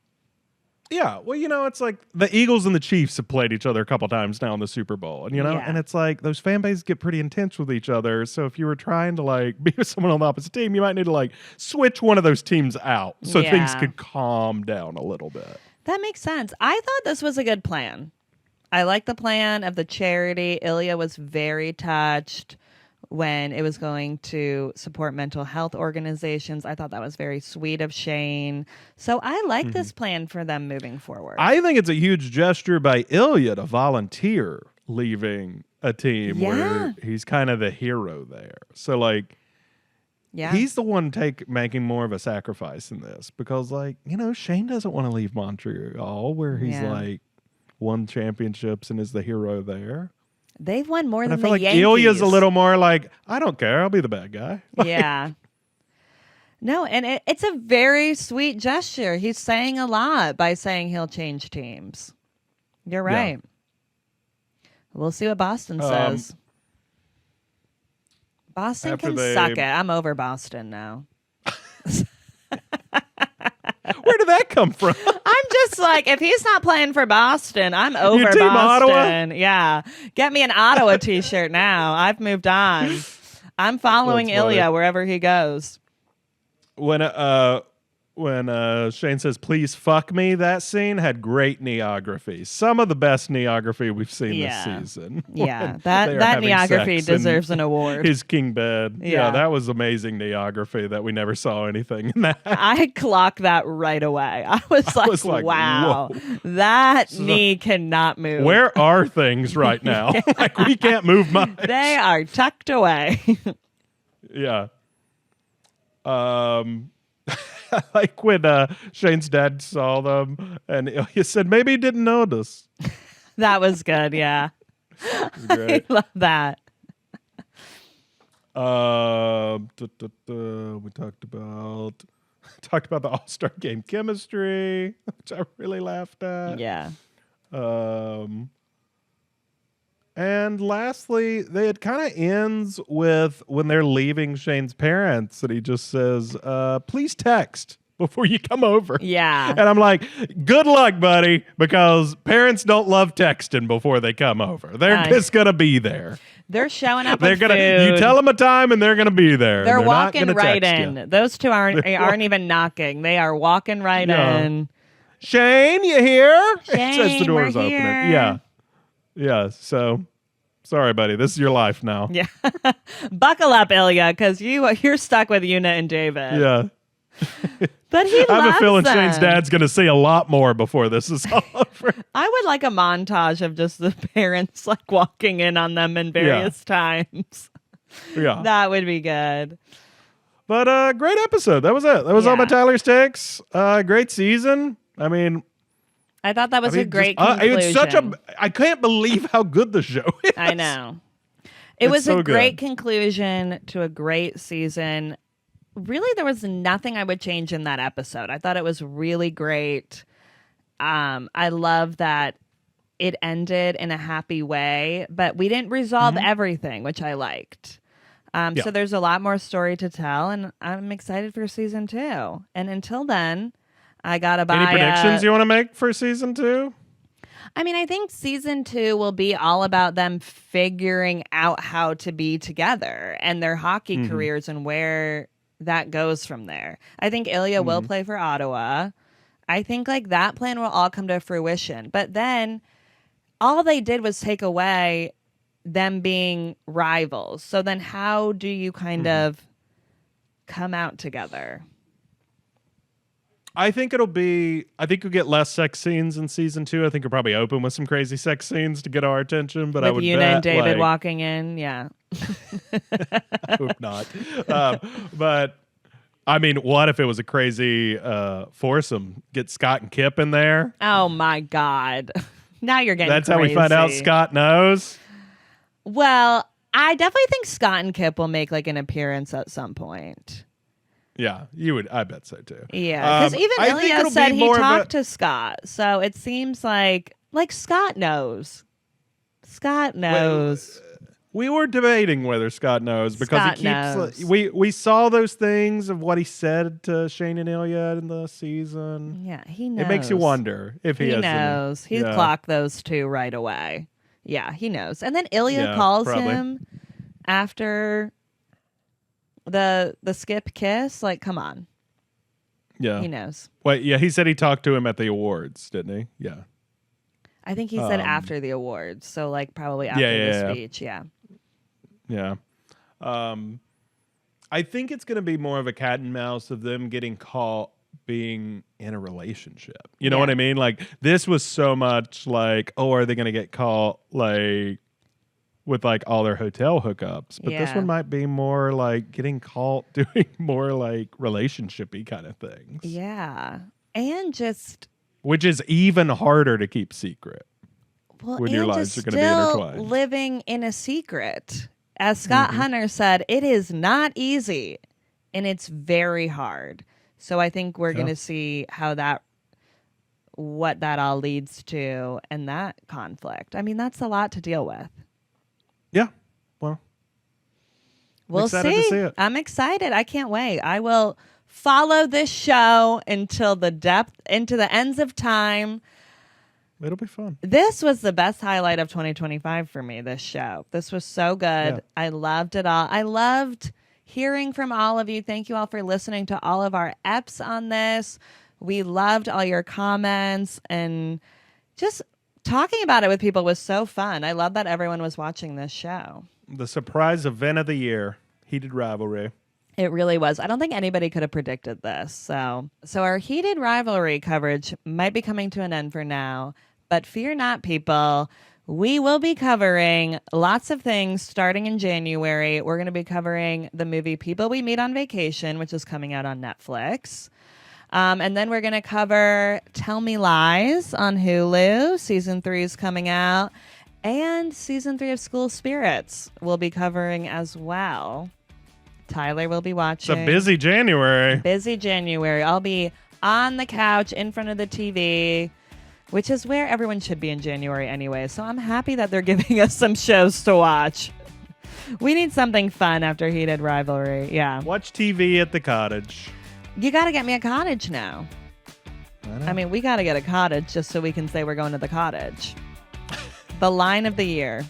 Yeah, well, it's like the Eagles and the Chiefs have played each other a couple times now in the Super Bowl, and it's like those fan bases get pretty intense with each other. So if you were trying to like be with someone on the opposite team, you might need to like switch one of those teams out so things could calm down a little bit. That makes sense. I thought this was a good plan. I like the plan of the charity. Ilya was very touched when it was going to support mental health organizations. I thought that was very sweet of Shane. So I like this plan for them moving forward. I think it's a huge gesture by Ilya to volunteer leaving a team where he's kind of the hero there. So like, he's the one making more of a sacrifice in this because like, Shane doesn't want to leave Montreal where he's like won championships and is the hero there. They've won more than I feel the like Yankees. Ilya's a little more like, I don't care. I'll be the bad guy. Yeah. No, and it's a very sweet gesture. He's saying a lot by saying he'll change teams. You're right. Yeah. We'll see what Boston says. Boston can suck it. I'm over Boston now. Where did that come from? I'm just like, if he's not playing for Boston, I'm over Team Boston. Ottawa? Yeah. Get me an Ottawa t-shirt now. I've moved on. I'm following Ilya wherever he goes. When Shane says, please fuck me, that scene had great knee-ography. Some of the best knee-ography we've seen this season. Yeah, that knee-ography deserves an award. His king bed. Yeah, that was amazing knee-ography that we never saw anything in that. I clocked that right away. I was like wow, whoa. That knee cannot move. Where are things right now? Like, we can't move much. They are tucked away. Yeah. Like when Shane's dad saw them and he said maybe he didn't notice. That was good, yeah. Was great. I love that. We talked about the All-Star Game chemistry, which I really laughed at. Yeah. And lastly, it kind of ends with when they're leaving Shane's parents, and he just says, please text before you come over. Yeah. And I'm like, good luck, buddy, because parents don't love texting before they come over. They're just going to be there. They're showing up. They're gonna. Food. You tell them a time, and they're going to be there. They're walking not right text in. you. Those two aren't even knocking. They are walking right in. Shane, you here? Shane, Says the door's we're opening. here. Yeah. So, sorry, buddy. This is your life now. Yeah. Buckle up, Ilya, because you're stuck with Una and David. Yeah. But he I have a feeling them. Shane's dad's going to see a lot more before this is over. I would like a montage of just the parents like walking in on them in various times. Yeah. That would be good. But great episode. That was it. That was all my Tyler's takes. Great season. I mean, I thought that was a great conclusion. I can't believe how good the show is. I know. It was a great conclusion to a great season. Really, there was nothing I would change in that episode. I thought it was really great. I love that it ended in a happy way, but we didn't resolve everything, which I liked. So there's a lot more story to tell, and I'm excited for season 2. And until then, I gotta buy. Any predictions you want to make for season 2? I mean, I think season 2 will be all about them figuring out how to be together and their hockey careers and where that goes from there. I think Ilya will play for Ottawa. I think like that plan will all come to fruition. But then all they did was take away them being rivals. So then how do you kind of come out together? I think you'll get less sex scenes in season 2. I think you'll probably open with some crazy sex scenes to get our attention. But with I would Una bet, and David walking in, I hope not. But I mean, what if it was a crazy foursome? Get Scott and Kip in there. Oh my God! Now you're getting. That's crazy. how we find out Scott knows. Well, I definitely think Scott and Kip will make like an appearance at some point. Yeah, you would. I bet so too. Yeah, because even Ilya said he talked to Scott, so it seems like Like, Scott knows. Scott knows. We were debating whether Scott knows because Scott he keeps. knows. We saw those things of what he said to Shane and Ilya in the season. Yeah, he knows. It makes you wonder if he He has knows. He Yeah. clocked those two right away. Yeah, he knows. And then Ilya Yeah, calls probably. him after the skip kiss. Like, come on. Yeah. He knows. Wait, yeah, he said he talked to him at the awards, didn't he? Yeah. I think he said after the awards. So, like, probably after the speech. Yeah. Yeah. I think it's going to be more of a cat and mouse of them getting caught being in a relationship. You know what I mean? Like, this was so much like, oh, are they going to get caught like with like all their hotel hookups? But this one might be more like getting caught doing more like relationship-y kind of things. Yeah. And just, Which is even harder to keep secret. well, when and your lives just are gonna be still intertwined. living in a secret. As Scott Hunter said, it is not easy and it's very hard. So I think we're going to see what that all leads to and that conflict. I mean, that's a lot to deal with. Yeah. Well, We'll excited to see it. I'm excited. I can't wait. I will follow this show into the ends of time. it'll be fun. This was the best highlight of 2025 for me, this show. This was so good. Yeah. I loved it all. I loved hearing from all of you. Thank you all for listening to all of our eps on this. We loved all your comments, and just talking about it with people was so fun. I love that everyone was watching this show. The surprise event of the year, Heated Rivalry. It really was. I don't think anybody could have predicted this. So our Heated Rivalry coverage might be coming to an end for now. But fear not, people. We will be covering lots of things starting in January. We're going to be covering the movie People We Meet on Vacation, which is coming out on Netflix. And then we're going to cover Tell Me Lies on Hulu. Season 3 is coming out. And Season 3 of School Spirits we'll be covering as well. Tyler will be watching. It's a busy January. Busy January. I'll be on the couch in front of the TV, which is where everyone should be in January anyway. So I'm happy that they're giving us some shows to watch. We need something fun after Heated Rivalry. Yeah. Watch TV at the Cottage. You got to get me a cottage now. I mean, we got to get a cottage just so we can say we're going to the cottage. The line of the year.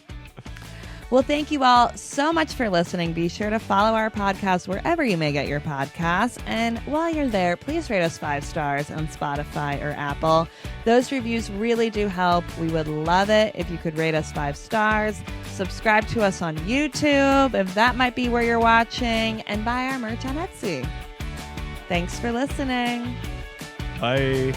Well, thank you all so much for listening. Be sure to follow our podcast wherever you may get your podcasts. And while you're there, please rate us 5 stars on Spotify or Apple. Those reviews really do help. We would love it if you could rate us 5 stars. Subscribe to us on YouTube, if that might be where you're watching, and buy our merch on Etsy. Thanks for listening. Bye.